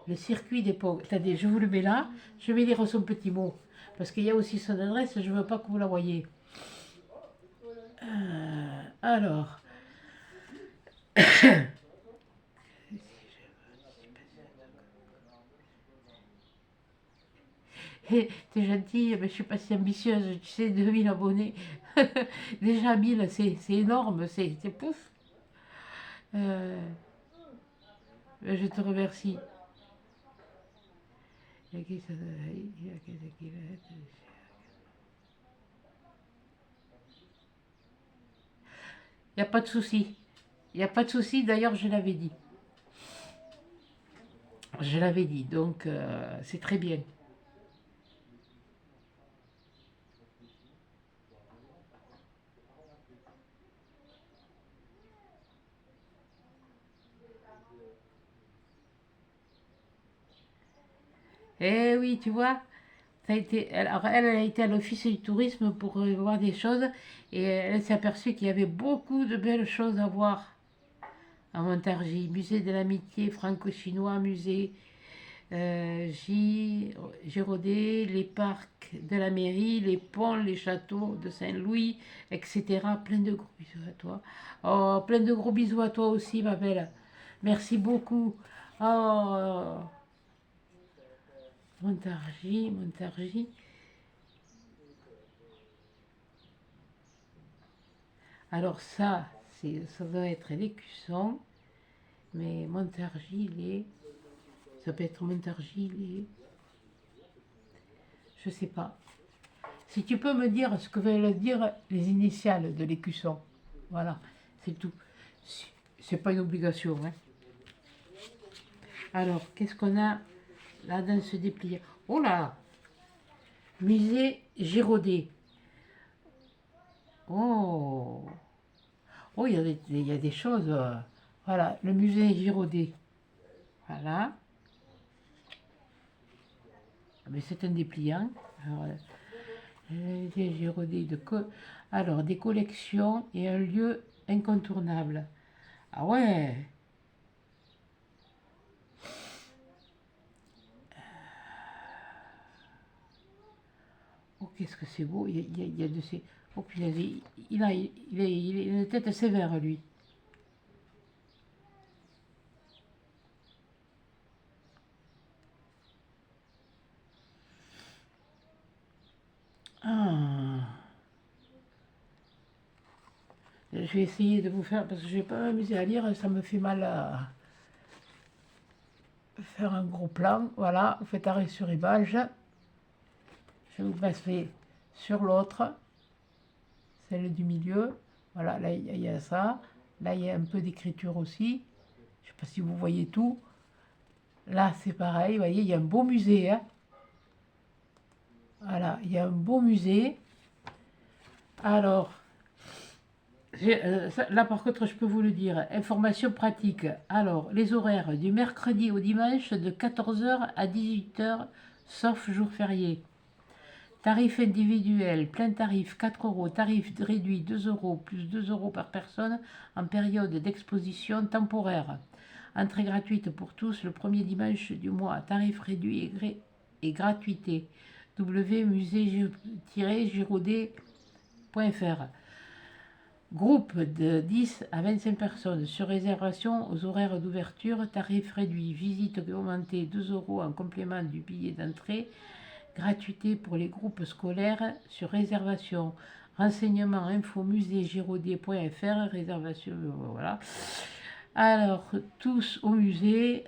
le circuit des pogs. Attendez, je vous le mets là. Je vais lire son petit mot. Parce qu'il y a aussi son adresse, je ne veux pas que vous la voyez. Alors. T'es gentille, mais je suis pas si ambitieuse, tu sais, 2000 abonnés. Déjà 1000, c'est énorme, c'est pouf. Euh, je te remercie. Il n'y a pas de souci. Il n'y a pas de souci, d'ailleurs, je l'avais dit. Je l'avais dit, donc c'est très bien. Eh oui, tu vois, ça a été, alors elle a été à l'office du tourisme pour voir des choses et elle s'est aperçue qu'il y avait beaucoup de belles choses à voir à Montargis. Musée de l'amitié franco-chinois, musée Giraudet, les parcs de la mairie, les ponts, les châteaux de Saint-Louis, etc. Plein de gros bisous à toi. Oh, plein de gros bisous à toi aussi, ma belle. Merci beaucoup. Oh, Montargis. Alors ça doit être l'écusson, mais Montargis, ça peut être Montargis, je sais pas. Si tu peux me dire ce que veulent dire les initiales de l'écusson, voilà, c'est tout. C'est pas une obligation, hein. Alors, qu'est-ce qu'on a là dans ce dépliant? Oh là, musée Giraudet. Oh, oh, il y a des choses. Voilà, le musée Giraudet. Voilà. Mais c'est un dépliant. Alors, Giraudet alors, des collections et un lieu incontournable. Ah ouais. Oh, qu'est-ce que c'est beau. Il y a de ces... Oh, puis il a une tête sévère, lui. Ah. Je vais essayer de vous faire, parce que je ne vais pas m'amuser à lire, ça me fait mal à faire un gros plan. Voilà, vous faites arrêt sur image. Je vous passer sur l'autre, celle du milieu. Voilà, là il y a ça. Là il y a un peu d'écriture aussi. Je ne sais pas si vous voyez tout. Là c'est pareil, vous voyez, il y a un beau musée. Hein. Voilà, il y a un beau musée. Alors, là par contre je peux vous le dire, information pratique. Alors, les horaires du mercredi au dimanche de 14h à 18h, sauf jour férié. Tarif individuel, plein tarif 4 euros, tarif réduit 2 euros, plus 2 euros par personne en période d'exposition temporaire. Entrée gratuite pour tous le premier dimanche du mois, tarif réduit et gratuité. www.musée-giraudet.fr. Groupe de 10 à 25 personnes, sur réservation aux horaires d'ouverture, tarif réduit, visite augmentée 2 euros en complément du billet d'entrée, gratuité pour les groupes scolaires, sur réservation. Renseignements info musée-giraudet.fr, réservation, voilà. Alors, tous au musée,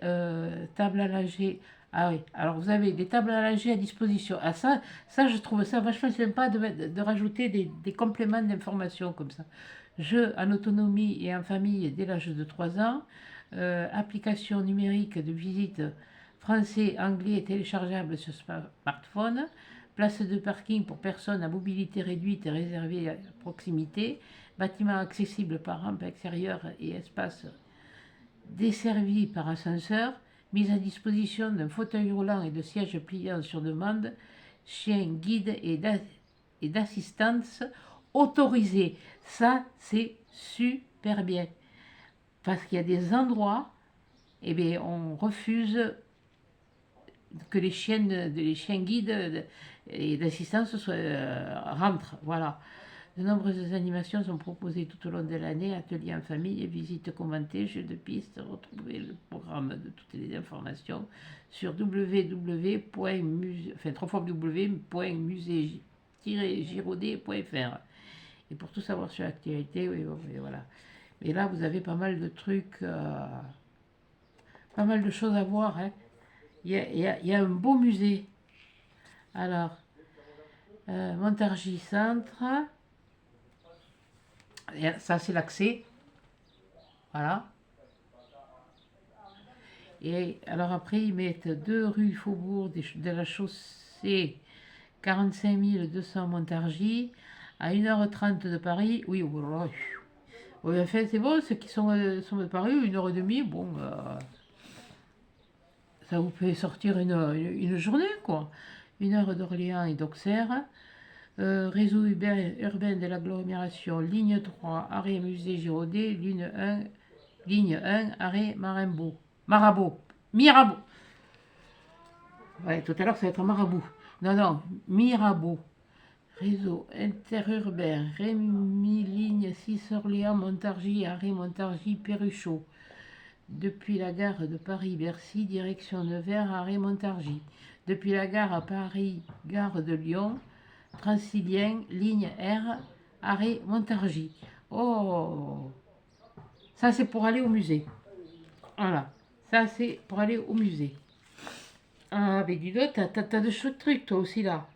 table à langer. Ah oui, alors vous avez des tables à langer à disposition. Ah ça je trouve ça vachement sympa de rajouter des compléments d'information comme ça. Jeux en autonomie et en famille dès l'âge de 3 ans. Application numérique de visite français, anglais téléchargeable sur smartphone. Place de parking pour personnes à mobilité réduite et réservée à proximité. Bâtiment accessible par rampe extérieure et espace desservi par ascenseur. Mise à disposition d'un fauteuil roulant et de sièges pliants sur demande. Chien guide et d'assistance autorisée. Ça, c'est super bien. Parce qu'il y a des endroits, eh bien, on refuse que les chiens guides et d'assistance rentrent. Voilà. De nombreuses animations sont proposées tout au long de l'année, ateliers en famille, visites commentées, jeux de pistes. Retrouvez le programme de toutes les informations sur www.musée-giraudet.fr. Et pour tout savoir sur l'actualité, oui, voilà. Mais là, vous avez pas mal de trucs, pas mal de choses à voir. Hein. Il y a un beau musée. Alors, Montargis Centre. Et ça, c'est l'accès. Voilà. Et alors après, ils mettent 2 rue Faubourg de la Chaussée, 45 200 Montargis, à 1h30 de Paris. Oui, voilà. Oui, enfin, c'est bon, ceux qui sont de Paris, 1h30, bon, ça vous fait sortir une journée, quoi. 1h d'Orléans et d'Auxerre. Réseau urbain de l'agglomération, ligne 3, arrêt musée Giraudet, ligne 1, arrêt Mirabeau. Ouais, tout à l'heure ça va être Marabout. Non, Mirabeau. Réseau interurbain, Rémy, ligne 6, Orléans, Montargis, arrêt Montargis, Perruchot. Depuis la gare de Paris-Bercy, direction Nevers, arrêt Montargis. Depuis la gare à Paris, gare de Lyon, Transilien, ligne R, arrêt Montargis. Oh, ça c'est pour aller au musée. Voilà, ça c'est pour aller au musée. Ah, mais dis donc, t'as de chouettes trucs toi aussi là.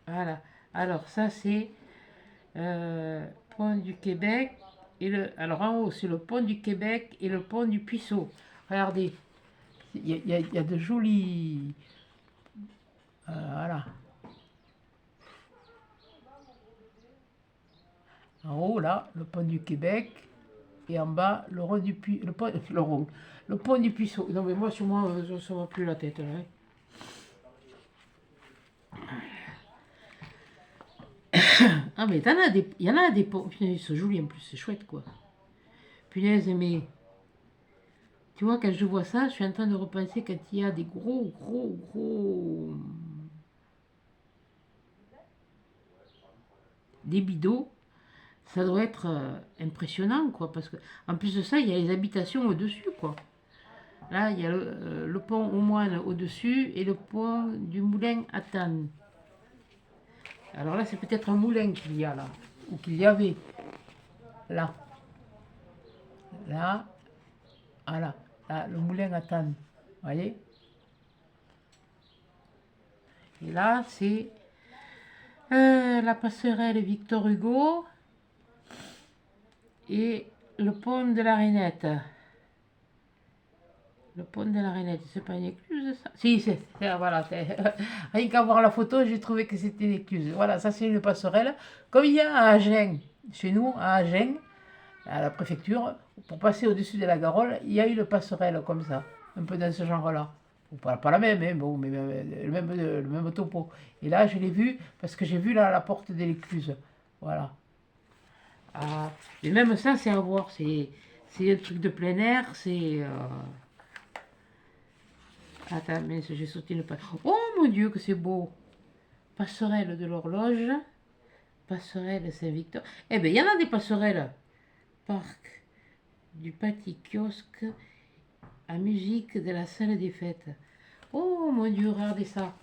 Voilà, alors ça c'est pont du Québec. Alors en haut c'est le pont du Québec et le pont du Puisseau. Regardez, il y a de jolis... voilà. En haut, là, le pont du Québec. Et en bas, le pont du Puisseau. Non, mais moi, sur moi, je ne sauve plus la tête. Là, hein. Ah, mais il y en a des ponts. Punaise, ils sont jolis en plus, c'est chouette, quoi. Punaise, mais... Tu vois, quand je vois ça, je suis en train de repenser quand il y a des gros... débits d'eau. Ça doit être impressionnant, quoi. Parce que en plus de ça, il y a les habitations au-dessus, quoi. Là, il y a le pont aux Moines au-dessus et le pont du Moulin à Tannes. Alors là, c'est peut-être un moulin qu'il y a là, ou qu'il y avait. Là. Là. Voilà. Là, le moulin à Tannes. Vous voyez? Et là, c'est la passerelle Victor Hugo et le pont de la Rainette. Le pont de la Rainette, c'est pas une écluse ça? Si, voilà. Rien qu'à voir la photo, j'ai trouvé que c'était une écluse. Voilà, ça c'est une passerelle. Comme il y a à Agen, chez nous, à Agen, à la préfecture, pour passer au-dessus de la Garonne, il y a une passerelle comme ça, un peu dans ce genre-là. Pas la même, hein, bon, mais le même topo. Et là, je l'ai vu parce que j'ai vu là la porte de l'écluse. Voilà. Ah, mais même ça, c'est à voir. C'est un truc de plein air. Attends, mais j'ai sauté une page. Oh mon Dieu, que c'est beau. Passerelle de l'horloge. Passerelle Saint-Victor. Eh bien, il y en a des passerelles. Parc du petit kiosque à musique de la salle des fêtes. Oh mon Dieu, regardez ça.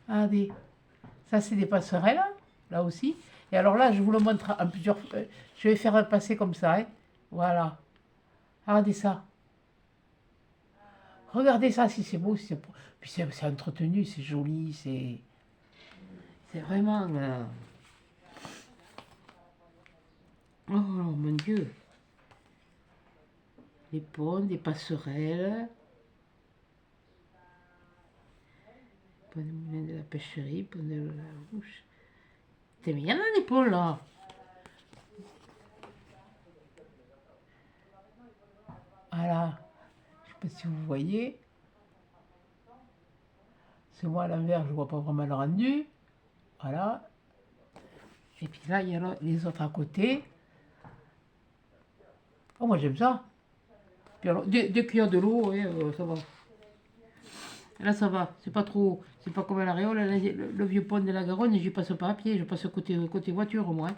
Regardez. Ça, c'est des passerelles, hein, là aussi. Et alors là, je vous le montre en plusieurs fois. Je vais faire passer comme ça. Hein. Voilà. Regardez ça. Regardez ça, si c'est beau. Si c'est... Puis c'est entretenu, c'est joli. C'est vraiment... Oh mon Dieu. Des ponts, des passerelles. Pont de moulin de la pêcherie, pont de la Rouge. Mais il y en a des ponts là. Voilà. Je ne sais pas si vous voyez. C'est moi à l'envers, je ne vois pas vraiment le rendu. Voilà. Et puis là, il y a les autres à côté. Oh, moi j'aime ça. Puis alors, dès qu'il y a de l'eau, ouais, ça va. Là, ça va. C'est pas trop. C'est pas comme à l'Aréole, le vieux pont de la Garonne, j'y passe pas à pied, je passe côté voiture, moi.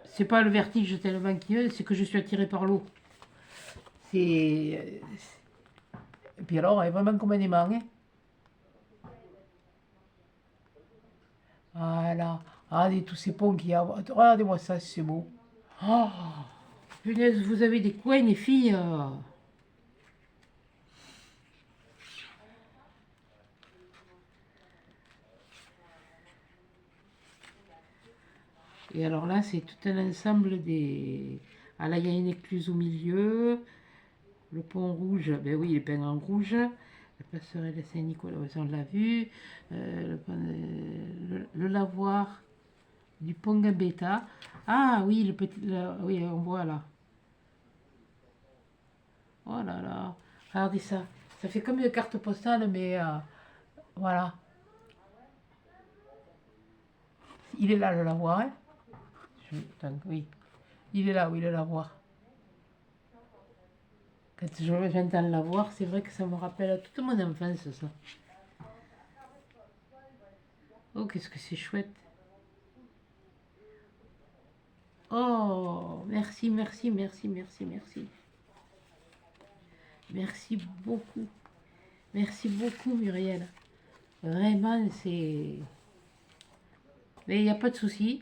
C'est pas le vertige tellement qu'il y a, c'est que je suis attiré par l'eau. C'est. Et puis alors, elle est vraiment comme un aimant, hein. Voilà. Regardez tous ces ponts qu'il y a. Regardez-moi ça, c'est beau. Oh, punaise, vous avez des coins, les filles. Et alors là, c'est tout un ensemble des... Ah là, il y a une écluse au milieu. Le pont rouge, ben oui, il est peint en rouge. La passerelle Saint-Nicolas, on l'a vu. Le lavoir du pont Gambetta. Ah oui, le petit... oui, on voit là. Oh là là. Regardez ça. Ça fait comme une carte postale, mais voilà. Il est là, le lavoir. Hein. Oui. Il est là, oui, le lavoir. Quand j'entends la voir, c'est vrai que ça me rappelle toute mon enfance, ça. Oh, qu'est-ce que c'est chouette. Oh, merci, merci, merci, merci, merci. Merci beaucoup. Merci beaucoup, Muriel. Vraiment, c'est... Mais il n'y a pas de souci.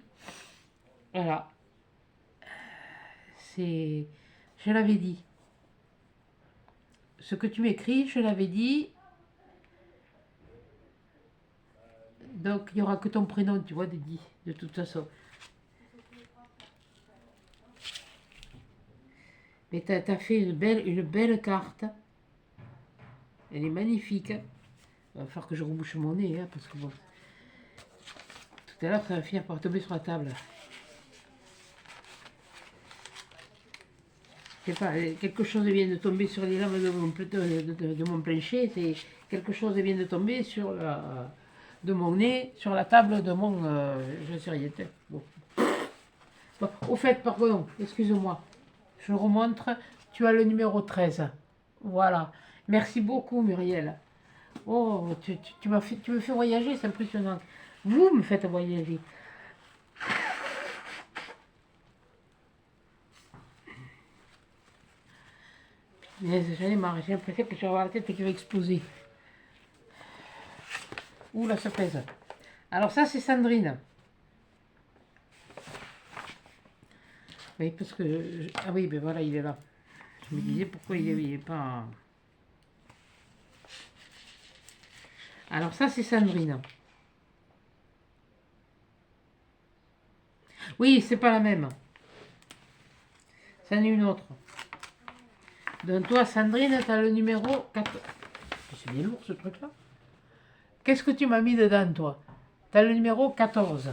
Voilà. C'est... Je l'avais dit. Ce que tu m'écris, je l'avais dit. Donc, il n'y aura que ton prénom, tu vois, de toute façon. Mais tu as fait une belle carte. Elle est magnifique. Il va falloir que je rebouche mon nez, hein, parce que bon... Tout à l'heure, ça va finir par tomber sur la table. Je sais pas, quelque chose vient de tomber sur les lames de mon plancher. C'est quelque chose vient de tomber sur de mon nez, sur la table de mon... je sais rien. Bon. Bon, au fait, pardon, excuse-moi. Je remontre. Tu as le numéro 13. Voilà. Merci beaucoup, Muriel. Oh, tu me fais voyager, c'est impressionnant. Vous me faites voyager. Mais j'en ai marre, j'ai l'impression que je vais avoir la tête qui va exploser. Ouh là, ça pèse. Alors ça, c'est Sandrine. Oui, parce que... Ah oui, ben voilà, il est là. Je me disais pourquoi il est pas... Alors ça, c'est Sandrine. Oui, c'est pas la même. C'en est une autre. Donc toi, Sandrine, tu as le numéro 4. C'est bien lourd ce truc-là. Qu'est-ce que tu m'as mis dedans, toi? Tu as le numéro 14.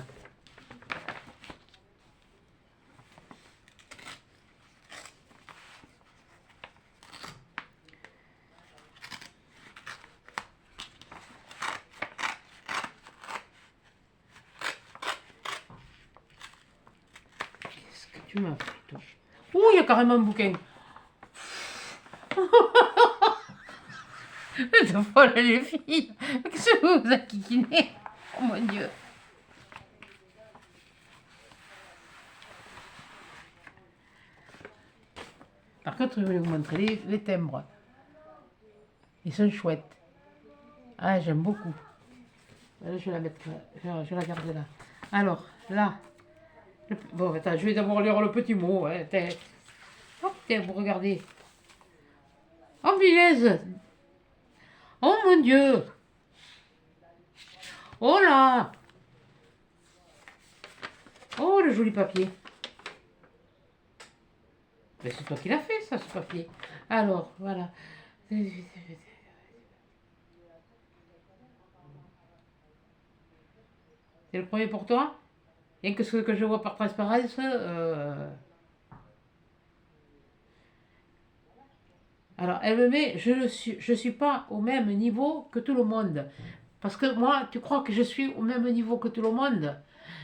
Qu'est-ce que tu m'as fait, toi? Ouh, il y a carrément un bouquin. Deux fois les filles. Qu'est-ce que vous avez kikiné? Oh mon Dieu. Par contre, je vais vous montrer les timbres. Ils sont chouettes. Ah, j'aime beaucoup. Je vais la mettre, je vais la garder là. Alors, là. Bon, attends, je vais d'abord lire le petit mot. Hein. Oh, tiens, vous regardez. Oh, Vilaise. Oh, mon Dieu. Oh là. Oh, le joli papier. Mais c'est toi qui l'as fait, ça, ce papier. Alors, voilà. C'est le premier pour toi? Rien que ce que je vois par transparence. Alors, elle me met, je suis pas au même niveau que tout le monde. Parce que moi, tu crois que je suis au même niveau que tout le monde?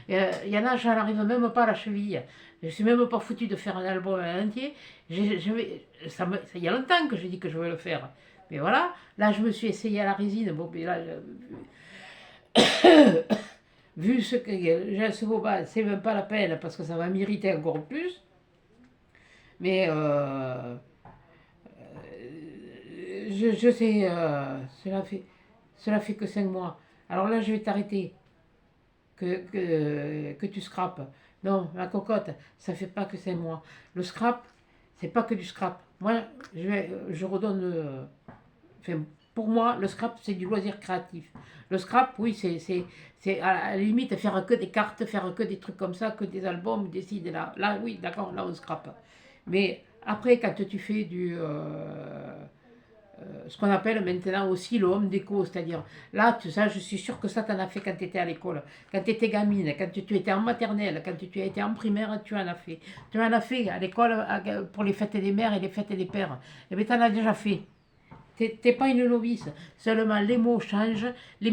Il y en a, j'en arrive même pas à la cheville. Je suis même pas foutu de faire un album entier. Il y a longtemps que je dis que je veux le faire. Mais voilà, là, je me suis essayé à la résine. Bon, mais là, vu ce que j'ai à ce moment, c'est même pas la peine parce que ça va m'irriter encore plus. Mais je sais, cela fait que 5 mois. Alors là, je vais t'arrêter, que tu scrapes. Non, ma cocotte, ça fait pas que 5 mois. Le scrap, c'est pas que du scrap. Moi, je redonne. Enfin, pour moi, le scrap, c'est du loisir créatif. Le scrap, oui, c'est à la limite faire que des cartes, faire que des trucs comme ça, que des albums, des ci, des là. Là, oui, d'accord, là, on scrape. Mais après, quand tu fais ce qu'on appelle maintenant aussi le home déco, c'est-à-dire là, ça, je suis sûre que ça, tu en as fait quand tu étais à l'école, quand tu étais gamine, quand tu étais en maternelle, quand tu étais en primaire, tu en as fait. Tu en as fait à l'école pour les fêtes des mères et les fêtes des pères. Eh bien, tu en as déjà fait. T'es pas une novice, seulement les mots changent, les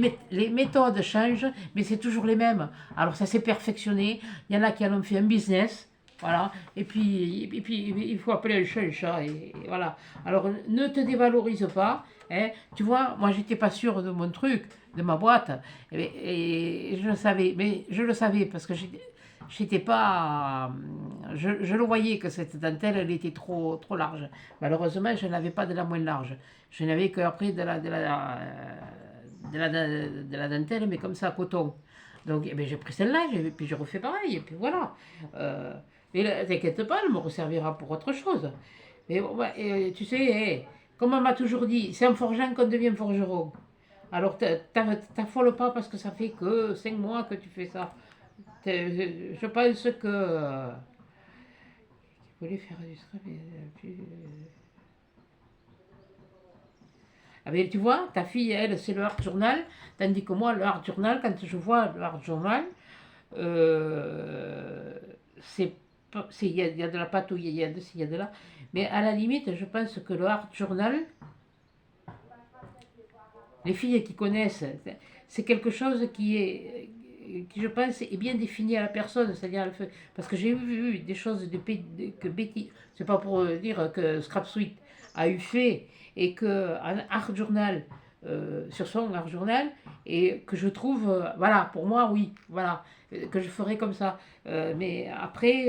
méthodes changent, mais c'est toujours les mêmes. Alors ça s'est perfectionné, il y en a qui en ont fait un business, voilà, et puis il faut appeler un chat, et voilà. Alors ne te dévalorise pas, hein. Tu vois, moi j'étais pas sûre de mon truc, de ma boîte, et je le savais, mais je le savais parce que j'étais pas. Je le voyais que cette dentelle, elle était trop large. Malheureusement, je n'avais pas de la moins large. Je n'avais qu'après de la dentelle, mais comme ça, coton. Donc, eh ben, j'ai pris celle-là, puis j'ai refait pareil, et puis voilà. Euh, mais t'inquiète pas, elle me resservira pour autre chose. Mais bon, ouais, tu sais, comme on m'a toujours dit, c'est en forgeant qu'on devient forgeron. Alors, t'affole pas parce que ça fait que 5 mois que tu fais ça. Je pense que. Il voulait faire du scrap, mais ah ben, tu vois, ta fille, elle, c'est le Art Journal, tandis que moi, le Art Journal, quand je vois le Art Journal, euh, c'est il y a de la patouille, il y a de ci, il y a de là. Mais à la limite, je pense que le Art Journal, les filles qui connaissent, c'est quelque chose qui, je pense, est bien défini à la personne. C'est-à-dire, parce que j'ai vu des choses que Betty, c'est pas pour dire que Scrap Suite a eu fait, et que un art journal, sur son art journal, et que je trouve, voilà, pour moi, oui, voilà, que je ferai comme ça. Mais après,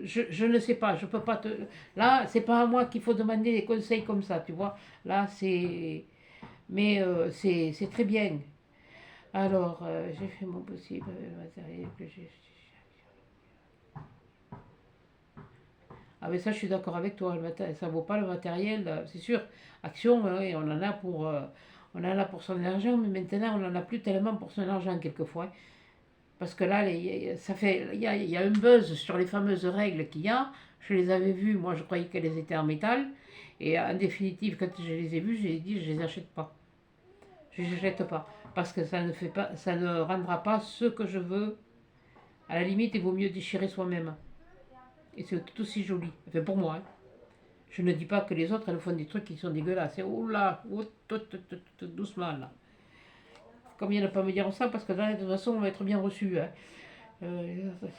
je ne sais pas, je peux pas te. Là, c'est pas à moi qu'il faut demander des conseils comme ça, tu vois. Là, c'est. Mais c'est très bien. Alors, j'ai fait mon possible avec le matériel que j'ai. Ah, mais ça, je suis d'accord avec toi. Ça vaut pas le matériel, c'est sûr. Action, oui, on en a pour son argent, mais maintenant, on n'en a plus tellement pour son argent, quelquefois. Parce que là, ça fait, il y a un buzz sur les fameuses règles qu'il y a. Je les avais vues, moi, je croyais qu'elles étaient en métal. Et en définitive, quand je les ai vues, j'ai dit, je les achète pas. Je ne jette pas. Parce que ça ne rendra pas ce que je veux. À la limite, il vaut mieux déchirer soi-même. Et c'est tout aussi joli. Enfin, pour moi. Hein. Je ne dis pas que les autres, elles font des trucs qui sont dégueulasses. Oh là, doucement là. Comme il ne pas me dire ça, parce que là, de toute façon, on va être bien reçu. Hein.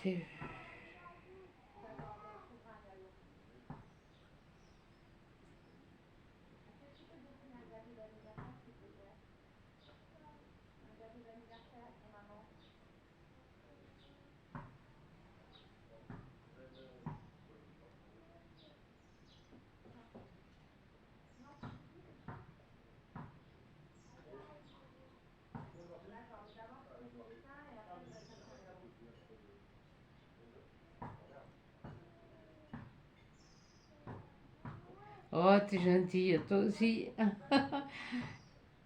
C'est. Oh, t'es gentille, toi aussi.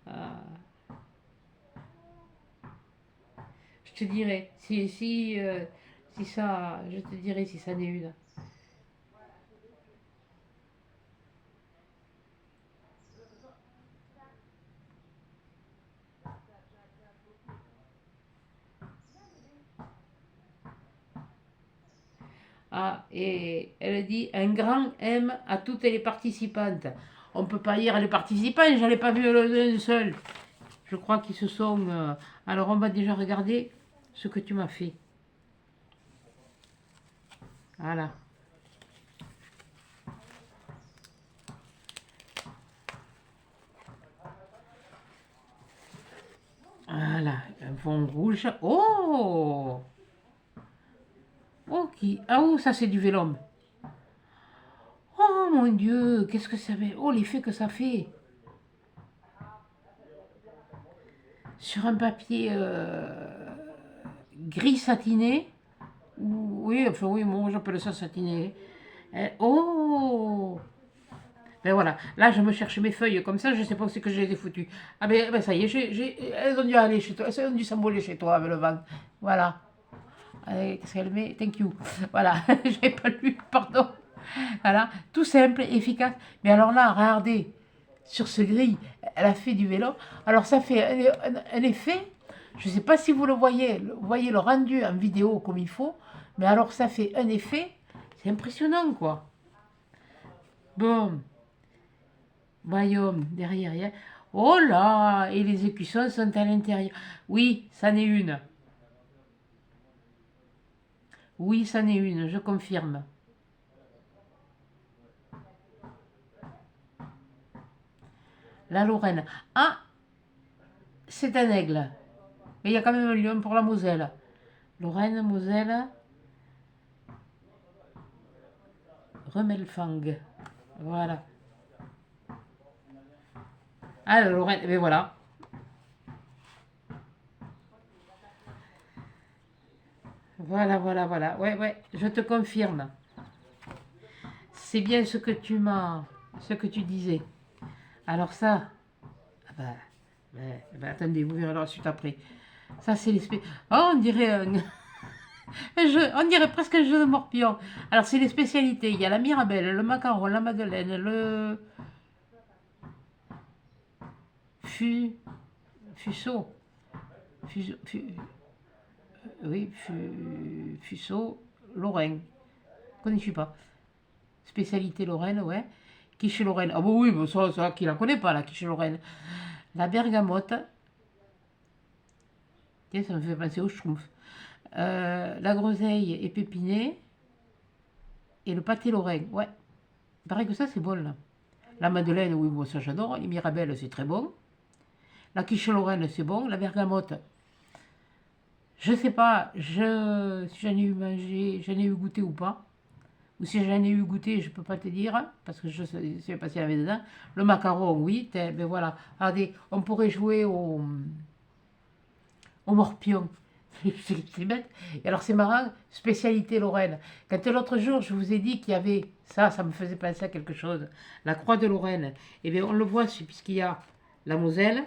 Ah, je te dirai, si ça, je te dirai si ça n'est une. Ah, et elle dit un grand M à toutes les participantes. On peut pas lire les participants, j'en ai pas vu un seul. Je crois qu'ils se sont. Alors, on va déjà regarder ce que tu m'as fait. Voilà. Voilà. Un fond rouge. Oh! Oh, qui. Ah, oh, ça, c'est du vélum. Oh mon Dieu, qu'est-ce que ça fait? Oh, l'effet que ça fait. Sur un papier gris satiné. Oui, enfin, oui, moi, j'appelle ça satiné. Oh! Ben voilà, là je me cherche mes feuilles comme ça, je sais pas où c'est que je les ai foutues. Ah ben, ça y est, elles ont dû aller chez toi, elles ont dû s'envoler chez toi avec le vent. Voilà. Allez, qu'est-ce qu'elle met? Thank you. Voilà, j'avais pas lu, pardon. Voilà, tout simple, efficace. Mais alors là, regardez, sur ce gris, elle a fait du vélo. Alors ça fait un effet, je sais pas si vous le voyez, vous voyez le rendu en vidéo comme il faut, mais alors ça fait un effet, c'est impressionnant quoi. Bon. Voyons, derrière, il y a... Oh là! Et les écussons sont à l'intérieur. Oui, ça n'est une. Oui, ça n'est une, je confirme. La Lorraine. Ah, c'est un aigle. Mais il y a quand même un lion pour la Moselle. Lorraine, Moselle, Remelfang. Voilà. Ah, la Lorraine, mais voilà. Voilà, voilà, voilà. Ouais, ouais, je te confirme. C'est bien ce que tu m'as... Ce que tu disais. Alors ça... Ah bah, attendez, vous verrez la suite après. Ça, c'est l'espèce. Oh, on dirait on dirait presque un jeu de morpion. Alors, c'est les spécialités. Il y a la mirabelle, le macaron, la madeleine, le fu... fuseau. Fuseau, oui, fuseau, lorrain. Connais-tu pas? Spécialité lorraine, ouais. Quiche lorraine. Ah bon, oui, bon, ça, qui la connaît pas, la quiche lorraine. La bergamote. Tiens, ça me fait penser au schtroumpf. La groseille épépinée. Et le pâté lorrain, ouais. Il paraît que ça, c'est bon, là. La madeleine, oui, moi, ça, j'adore. Les mirabelles, c'est très bon. La quiche lorraine, c'est bon. La bergamote, je sais pas si j'en ai eu mangé, j'en ai eu goûté ou pas. Ou si j'en ai eu goûté, je peux pas te dire, parce que je sais pas s'il y avait dedans. Le macaron, oui, ben voilà. Regardez, on pourrait jouer au morpion. C'est bête. Et alors c'est marrant, spécialité Lorraine. Quand l'autre jour je vous ai dit qu'il y avait ça me faisait penser à quelque chose. La croix de Lorraine. Eh bien on le voit puisqu'il y a la Moselle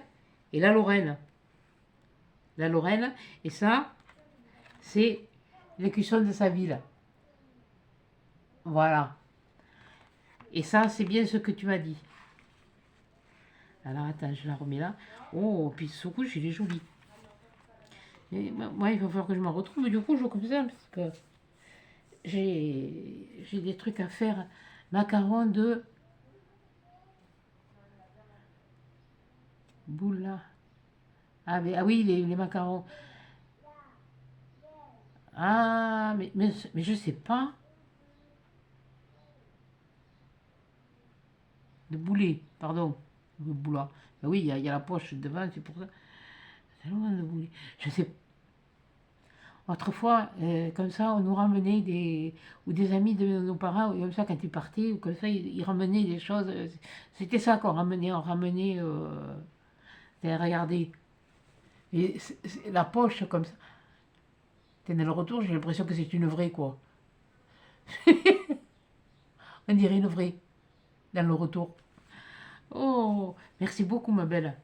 et la Lorraine. La Lorraine. Et ça, c'est l'écusson de sa ville. Voilà. Et ça, c'est bien ce que tu m'as dit. Alors attends, je la remets là. Oh, puis ce rouge, il est joli. Et, moi, il va falloir que je m'en retrouve du coup, je comme ça, parce que j'ai des trucs à faire. Macarons de boula. Ah, mais, ah oui, les macarons. Ah, mais je sais pas. De boulet, pardon. De boula. Ah oui, il y a la poche devant, c'est pour ça. C'est loin de boulet. Je sais. Autrefois, comme ça, on nous ramenait ou des amis de nos parents, ou comme ça, quand ils partaient, ou comme ça, ils ramenaient des choses. C'était ça qu'on ramenait, on ramenait. Regardez. Et la poche comme ça. T'es dans le retour, j'ai l'impression que c'est une vraie, quoi. On dirait une vraie. dans le retour. Oh, merci beaucoup, ma belle.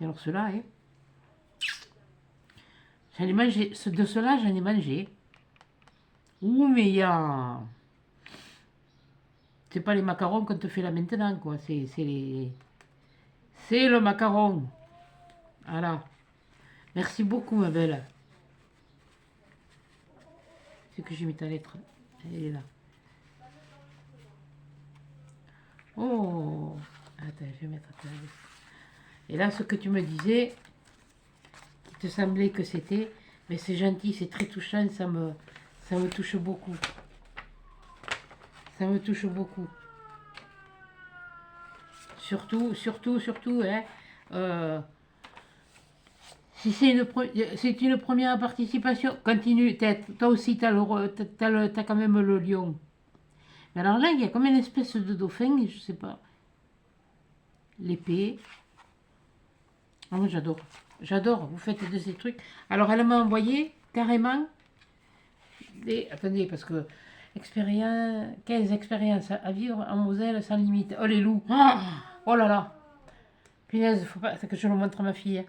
Et alors, cela, hein, j'en ai mangé, de cela, j'en ai mangé. Ouh, mais il y a. C'est pas les macarons qu'on te fait là maintenant, quoi. C'est les. C'est le macaron. Voilà. Merci beaucoup, ma belle. C'est que j'ai mis ta lettre. Elle est là. Oh. Attends, je vais mettre ta lettre. Et là, ce que tu me disais, qui te semblait que c'était, mais c'est gentil, c'est très touchant, ça me touche beaucoup. Ça me touche beaucoup. Surtout, hein, si c'est une première participation, continue, toi aussi, t'as quand même le lion. Mais alors là, il y a comme une espèce de dauphin, je sais pas, l'épée. Ah, moi, j'adore, vous faites de ces trucs. Alors, elle m'a envoyé, carrément, attendez, parce que, 15 expériences à vivre en Moselle sans limite. Oh, les loups. Oh là là. Punaise, faut pas que je le montre à ma fille, hein.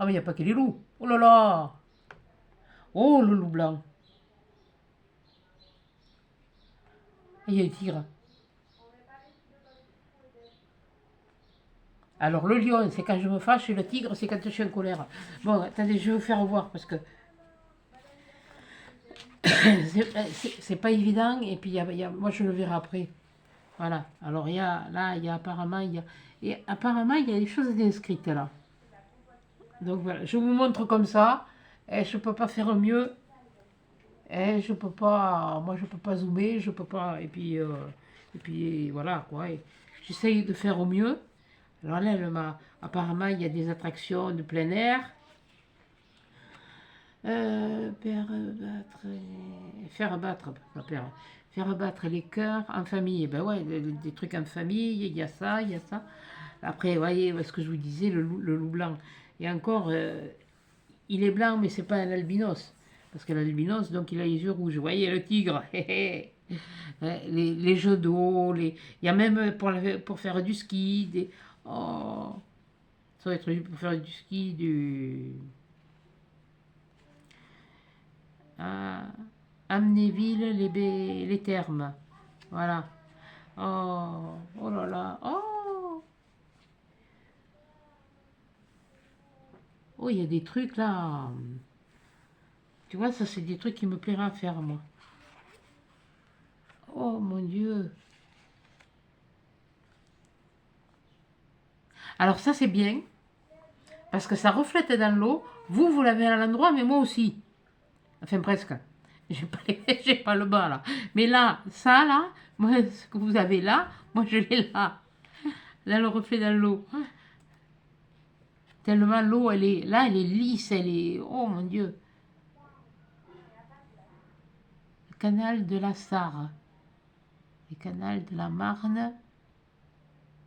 Ah, mais il n'y a pas que les loups. Oh là là. Oh, le loup blanc. Et il y a les tigres. Alors, le lion, c'est quand je me fâche, et le tigre, c'est quand je suis en colère. Bon, attendez, je vais vous faire voir, parce que c'est pas évident, et puis moi, je le verrai après. Voilà. Alors, il y a apparemment, il y a des choses inscrites là. Donc, voilà, je vous montre comme ça. Et je peux pas faire mieux. Et je peux pas, moi, je peux pas zoomer, je peux pas, et puis voilà, quoi. Et j'essaye de faire au mieux. Alors là, apparemment, il y a des attractions de plein air. Faire battre, pas perdre, faire battre les cœurs en famille. Ben ouais, des trucs en famille, il y a ça, il y a ça. Après, vous voyez ce que je vous disais, le loup blanc. Et encore, il est blanc, mais c'est pas un albinos. Parce que l'albinos, donc il a les yeux rouges. Vous voyez, le tigre. Les jeux d'eau, il y a même pour faire du ski, oh, ça va être pour faire du ski, à Amnéville, les thermes. Voilà. Oh, oh là là. Oh, oh, il y a des trucs là. Tu vois, ça, c'est des trucs qui me plairaient à faire, moi. Oh mon Dieu. Alors, ça, c'est bien. Parce que ça reflète dans l'eau. Vous l'avez à l'endroit, mais moi aussi. Enfin, presque. J'ai pas, j'ai pas le bas, là. Mais là, ça, là, moi, ce que vous avez là, moi, je l'ai là. Là, le reflet dans l'eau. Tellement l'eau, là, elle est lisse, elle est... Oh mon Dieu. Le canal de la Sarre. Le canal de la Marne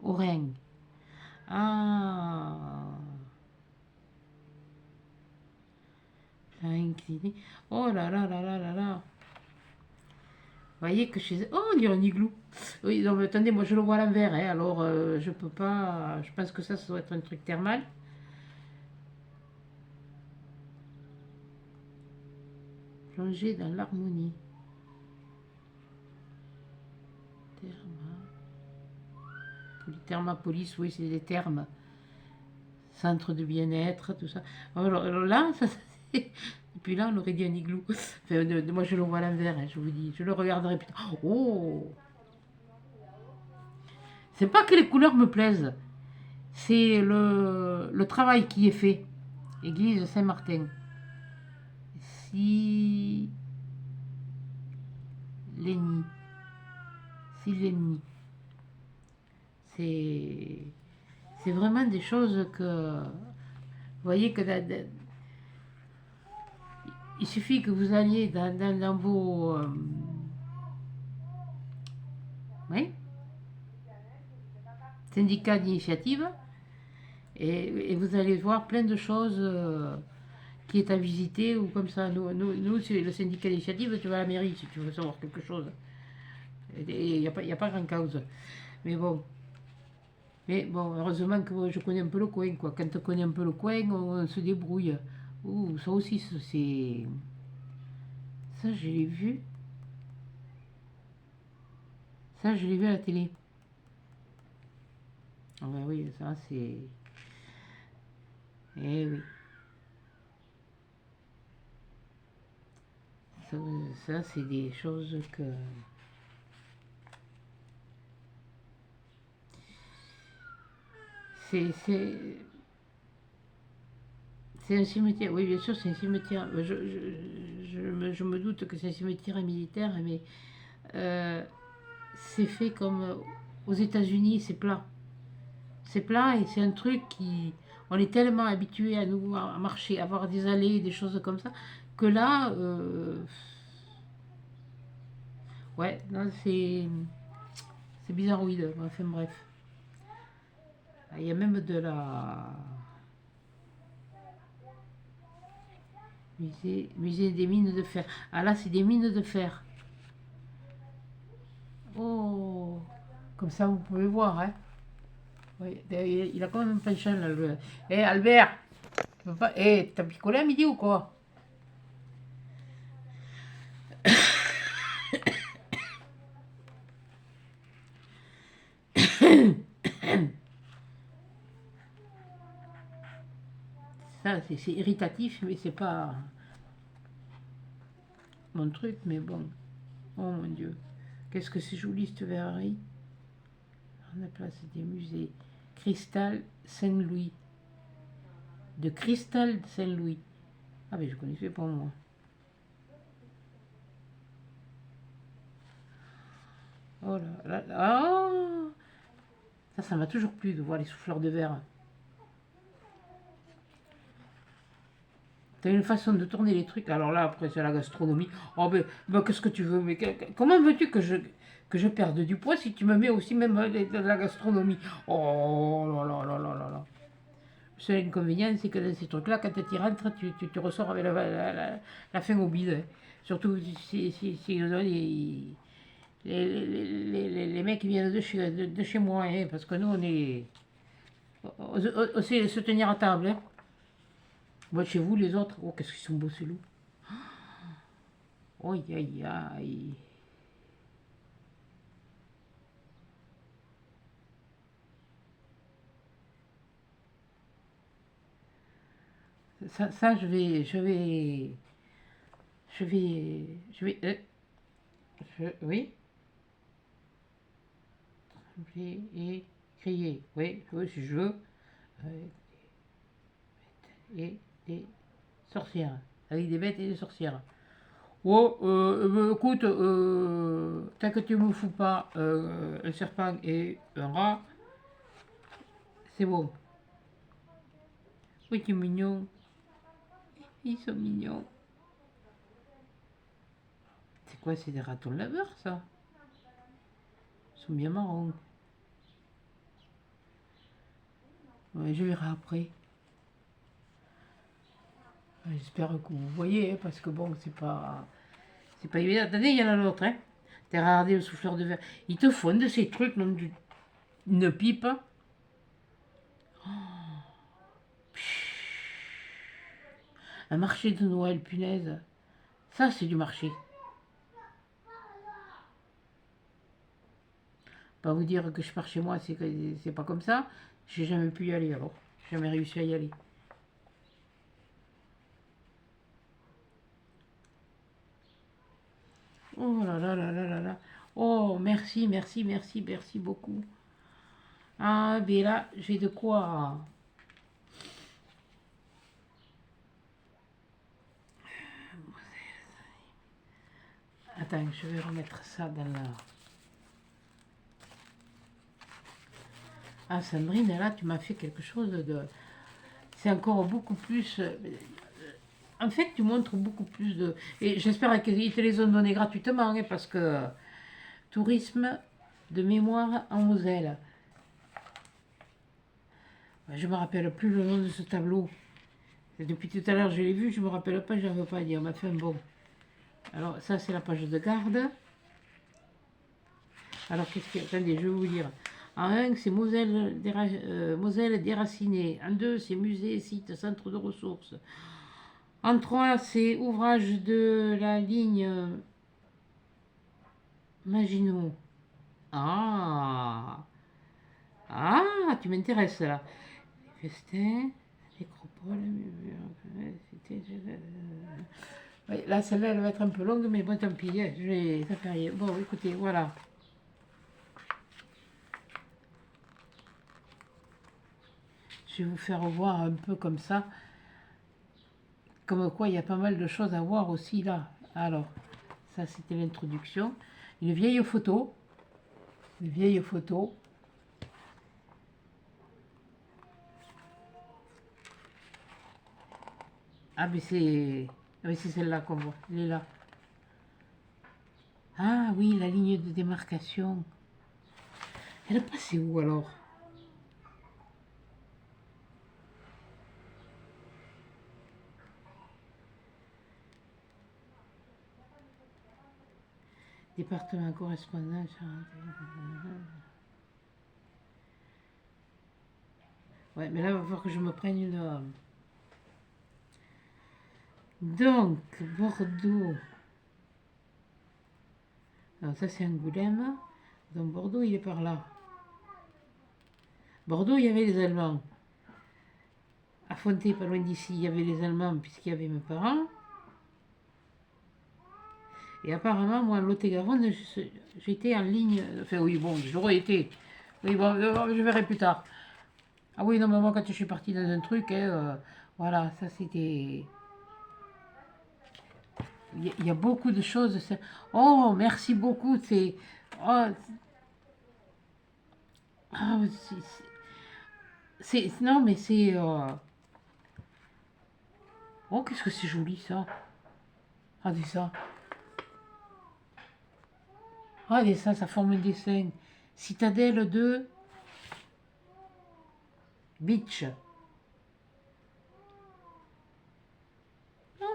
au Rhin. Ah. Incliné. Oh là là là là là là. Vous voyez que chez... Oh, on dirait un igloo. Oui, non, mais attendez, moi je le vois à l'envers, hein, alors je peux pas... Je pense que ça doit être un truc thermal. Plonger dans l'harmonie. Thermapolis, oui, c'est des thermes. Centre de bien-être, tout ça. Alors là, ça, et puis là, on aurait dit un igloo. Enfin, moi, je le vois à l'envers, hein, je vous dis. Je le regarderai plus tard. Oh! C'est pas que les couleurs me plaisent, c'est le travail qui est fait. Église Saint-Martin. Si... Léni. Si Léni. C'est vraiment des choses que... Vous voyez que il suffit que vous alliez dans vos... oui, syndicats d'initiative et vous allez voir plein de choses qui est à visiter ou comme ça. Nous c'est le syndicat d'initiative, tu vas à la mairie si tu veux savoir quelque chose. Et y a pas grand cause. Mais bon. Mais bon, heureusement que je connais un peu le coin, quoi. Quand on connaît un peu le coin, on se débrouille. Ouh, ça aussi, c'est... Ça, je l'ai vu. Ça, je l'ai vu à la télé. Ah ben oui, ça, c'est... Eh oui. Ça, ça c'est des choses que... C'est... C'est un cimetière, oui, bien sûr, c'est un cimetière. Je me doute que c'est un cimetière militaire, mais euh, c'est fait comme aux États-Unis, c'est plat. C'est plat et c'est un truc qui. On est tellement habitué à nous à marcher, à avoir des allées, des choses comme ça, que là, ouais, non, c'est bizarroïde. Enfin bref. Il y a même de la. Musée des mines de fer. Ah là, c'est des mines de fer. Oh, comme ça, vous pouvez voir, hein. Oui, il a quand même un penchant, là. Eh, Albert, tu veux pas... Eh, t'as picolé à midi ou quoi? Ça, c'est irritatif, mais c'est pas mon truc, mais bon. Oh mon Dieu. Qu'est-ce que c'est joli, cette verrerie. On a place des musées. Cristal Saint-Louis. De Cristal Saint-Louis. Ah, mais je connaissais pas, moi. Oh là là. Ah, ça m'a toujours plu de voir les souffleurs de verre. T'as une façon de tourner les trucs. Alors là, après, c'est la gastronomie. Oh, ben, qu'est-ce que tu veux? Mais comment veux-tu que je perde du poids si tu me mets aussi même de la gastronomie? Oh là là là là là là. Le seul inconvénient, c'est que dans ces trucs-là, quand tu rentres, tu ressors avec la faim au bide, hein. Surtout si les mecs qui viennent de chez moi, hein, parce que nous, on est. On sait se tenir à table, hein. Moi, chez vous, les autres, oh, qu'est-ce qu'ils sont beaux, ces loups. Aïe, aïe, aïe. Ça, oui, et crier, oui, oui, si je veux, euh, et des sorcières, avec des bêtes et des sorcières. Oh, écoute, tant que tu me fous pas un serpent et un rat, c'est bon. Oui, tu es mignon. Ils sont mignons. C'est quoi, c'est des ratons laveurs, ça? Ils sont bien marrons. Ouais, je verrai après. J'espère que vous voyez, hein, parce que bon, c'est pas évident. Attendez, il y en a l'autre, hein. T'as regardé le souffleur de verre. Ils te font de ces trucs, non, une pipe. Un marché de Noël, punaise. Ça, c'est du marché. Pas vous dire que je pars chez moi, c'est pas comme ça. J'ai jamais pu y aller alors. J'ai jamais réussi à y aller. Oh là là là là là là. Oh, merci, merci, merci, merci beaucoup. Ah, ben là, j'ai de quoi. Attends, je vais remettre ça dans la. Ah, Sandrine, là, tu m'as fait quelque chose de. C'est encore beaucoup plus. En fait, tu montres beaucoup plus de. Et j'espère qu'ils te les ont donnés gratuitement, hein, parce que tourisme de mémoire en Moselle. Je me rappelle plus le nom de ce tableau. Depuis tout à l'heure, je l'ai vu, je me rappelle pas, je n'en veux pas dire. Mais enfin, bon. Alors, ça, c'est la page de garde. Alors, qu'est-ce que... Attendez, je vais vous dire. En 1, c'est Moselle déracinée. En 2, c'est musée, site, centre de ressources. En 3, c'est ouvrage de la ligne Maginot. Ah, ah, tu m'intéresses là. Festin, nécropole. Oui, là, celle-là, elle va être un peu longue, mais bon, tant pis, hein, ça fait rien. Bon, écoutez, voilà. Je vais vous faire voir un peu comme ça. Comme quoi, il y a pas mal de choses à voir aussi là. Alors, ça, c'était l'introduction. Une vieille photo. Une vieille photo. Ah, mais c'est celle-là qu'on voit. Elle est là. Ah oui, la ligne de démarcation. Elle est passée où alors? Département correspondant. Ouais, mais là, il va falloir que je me prenne une. Donc, Bordeaux. Alors, ça, c'est Angoulême. Donc, Bordeaux, il est par là. Bordeaux, il y avait les Allemands. À Fontaine, pas loin d'ici, il y avait les Allemands, puisqu'il y avait mes parents. Et apparemment, moi, en Lot-et-Garonne, j'étais en ligne. Enfin, oui, bon, j'aurais été. Oui, bon, je verrai plus tard. Ah oui, non, mais moi, quand je suis partie dans un truc, hein, voilà, ça c'était. Il y a beaucoup de choses. Oh, merci beaucoup. C'est. Oh, ah, non, mais c'est. Oh, qu'est-ce que c'est joli ça. Regardez ça. Regardez ça, ça forme un dessin. Citadelle de Beach. Non,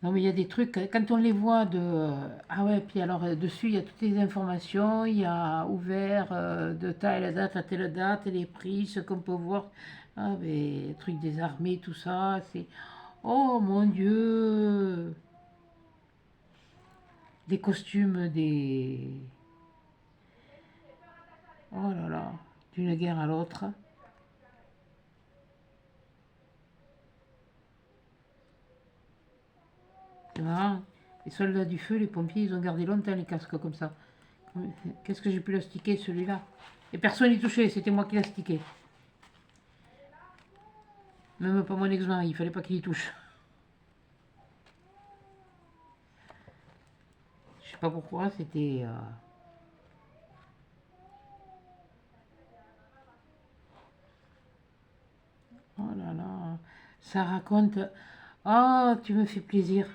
non, mais il y a des trucs, quand on les voit de. Ah ouais, puis alors dessus, il y a toutes les informations, il y a ouvert de telle date à telle date, les prix, ce qu'on peut voir. Ah, mais trucs des armées, tout ça, c'est. Oh mon Dieu! Des costumes, des. Oh là là, d'une guerre à l'autre. C'est marrant. Les soldats du feu, les pompiers, ils ont gardé longtemps les casques comme ça. Qu'est-ce que j'ai pu l'astiquer celui-là? Et personne n'y touchait, c'était moi qui l'astiquais. Même pas mon ex-mari, il fallait pas qu'il y touche. Je sais pas pourquoi, c'était. Oh là là, ça raconte. Oh, tu me fais plaisir.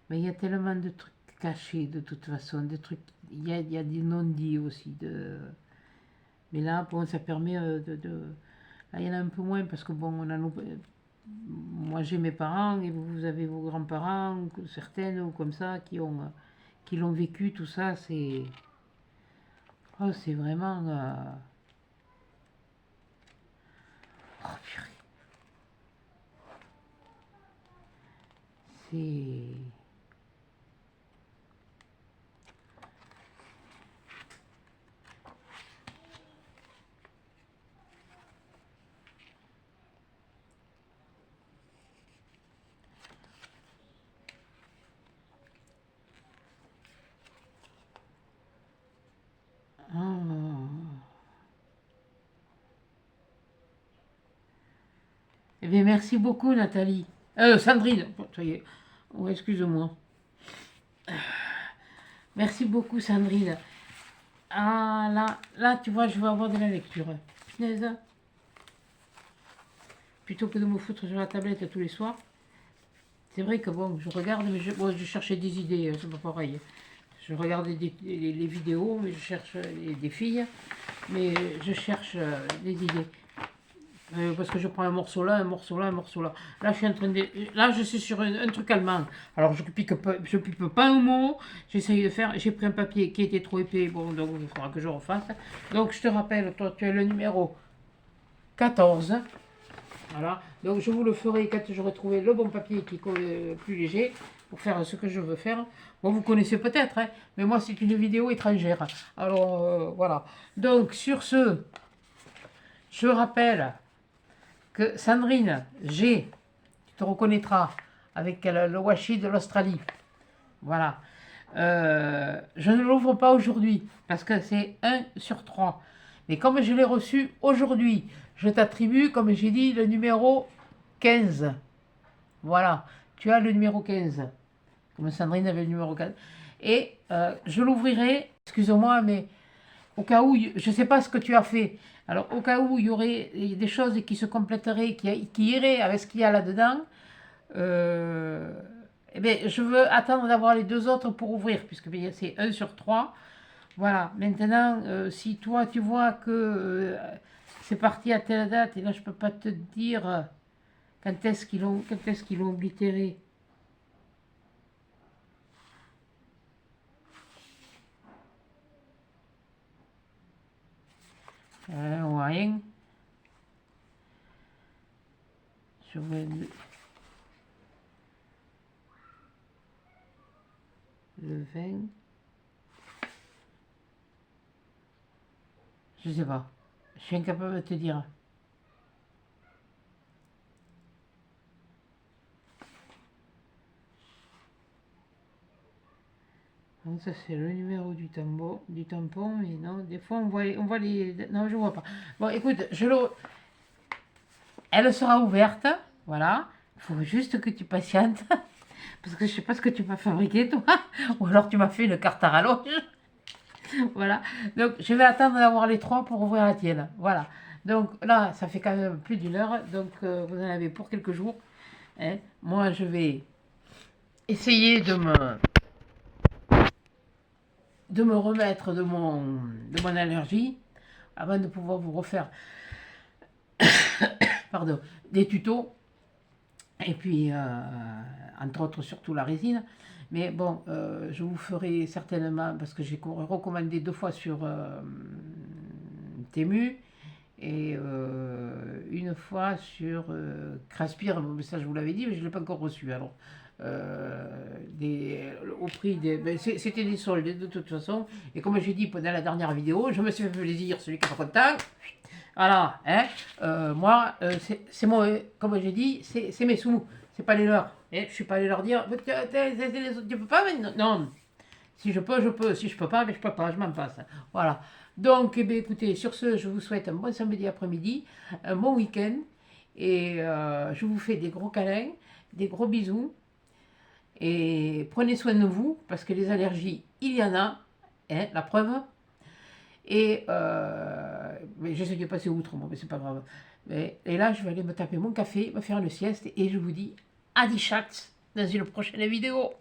Mais il y a tellement de trucs cachés de toute façon, de trucs. Il y a des non-dits aussi. Mais là, bon, ça permet Là, il y en a un peu moins parce que bon, moi j'ai mes parents et vous avez vos grands-parents, certaines ou comme ça, qui l'ont vécu, tout ça, c'est. Oh, c'est vraiment. Oh, purée. C'est. Oh. Eh bien, merci beaucoup, Nathalie. Sandrine. Ça y est. Oh, excuse-moi. Merci beaucoup, Sandrine. Ah, là, tu vois, je vais avoir de la lecture. Punaise. Plutôt que de me foutre sur la tablette tous les soirs. C'est vrai que bon, je regarde, mais bon, je cherchais des idées, c'est pas pareil. Je regarde les vidéos, mais je cherche des filles, mais je cherche des idées. Parce que je prends un morceau là, un morceau là, un morceau là. Là, je suis en train de... Là, je suis sur un truc allemand. Alors, je pipe pas un mot. J'essaye de faire... J'ai pris un papier qui était trop épais. Bon, donc il faudra que je refasse. Donc, je te rappelle, toi, tu as le numéro 14. Voilà. Donc, je vous le ferai quand j'aurai trouvé le bon papier qui est plus léger pour faire ce que je veux faire. Bon, vous connaissez peut-être, hein, mais moi, c'est une vidéo étrangère. Alors, voilà. Donc, sur ce, je rappelle que Sandrine G, tu te reconnaîtras avec le washi de l'Australie. Voilà. Je ne l'ouvre pas aujourd'hui parce que c'est 1 sur 3. Mais comme je l'ai reçu aujourd'hui, je t'attribue, comme j'ai dit, le numéro 15. Voilà. Tu as le numéro 15. Comme Sandrine avait le numéro 15. Et je l'ouvrirai, excuse-moi, mais au cas où, je ne sais pas ce que tu as fait. Alors, au cas où il y aurait des choses qui se compléteraient, qui iraient avec ce qu'il y a là-dedans, eh bien, je veux attendre d'avoir les deux autres pour ouvrir, puisque c'est 1 sur 3. Voilà. Maintenant, si toi, tu vois que c'est parti à telle date, et là, je ne peux pas te dire quand est-ce qu'ils l'ont oblitéré. Ou rien. Je vais le 20. Je sais pas. Je suis incapable de te dire. Donc ça c'est le numéro du tampon, mais non, des fois on voit les... Non, je vois pas. Bon, écoute, elle sera ouverte, voilà. Il faut juste que tu patientes, parce que je sais pas ce que tu m'as fabriqué, toi. Ou alors tu m'as fait une carte à rallonge. Voilà. Donc je vais attendre d'avoir les trois pour ouvrir la tienne. Voilà. Donc là, ça fait quand même plus d'une heure, donc vous en avez pour quelques jours. Hein. Moi, je vais essayer de me remettre de mon allergie avant de pouvoir vous refaire pardon, des tutos et puis entre autres surtout la résine, mais bon je vous ferai certainement, parce que j'ai recommandé 2 fois sur Temu et une fois sur Craspire, ça je vous l'avais dit mais je ne l'ai pas encore reçu. Alors au prix des... Ben, c'était des soldes de toute façon. Et comme j'ai dit pendant la dernière vidéo, je me suis fait plaisir, celui qui est pas content. Voilà, hein. Moi, c'est moi, comme j'ai dit, c'est mes sous, c'est pas les leurs. Et je suis pas allé leur dire, tu peux pas, mais non, non. Si je peux, je peux. Si je peux pas, mais je peux pas, je m'en passe. Voilà. Donc, eh bien, écoutez, sur ce, je vous souhaite un bon samedi après-midi, un bon week-end. Et je vous fais des gros câlins, des gros bisous. Et prenez soin de vous, parce que les allergies, il y en a, hein, la preuve. Et mais j'essaie de passer outre, moi, mais c'est pas grave. Et là, je vais aller me taper mon café, me faire une sieste, et je vous dis à 10 chats dans une prochaine vidéo.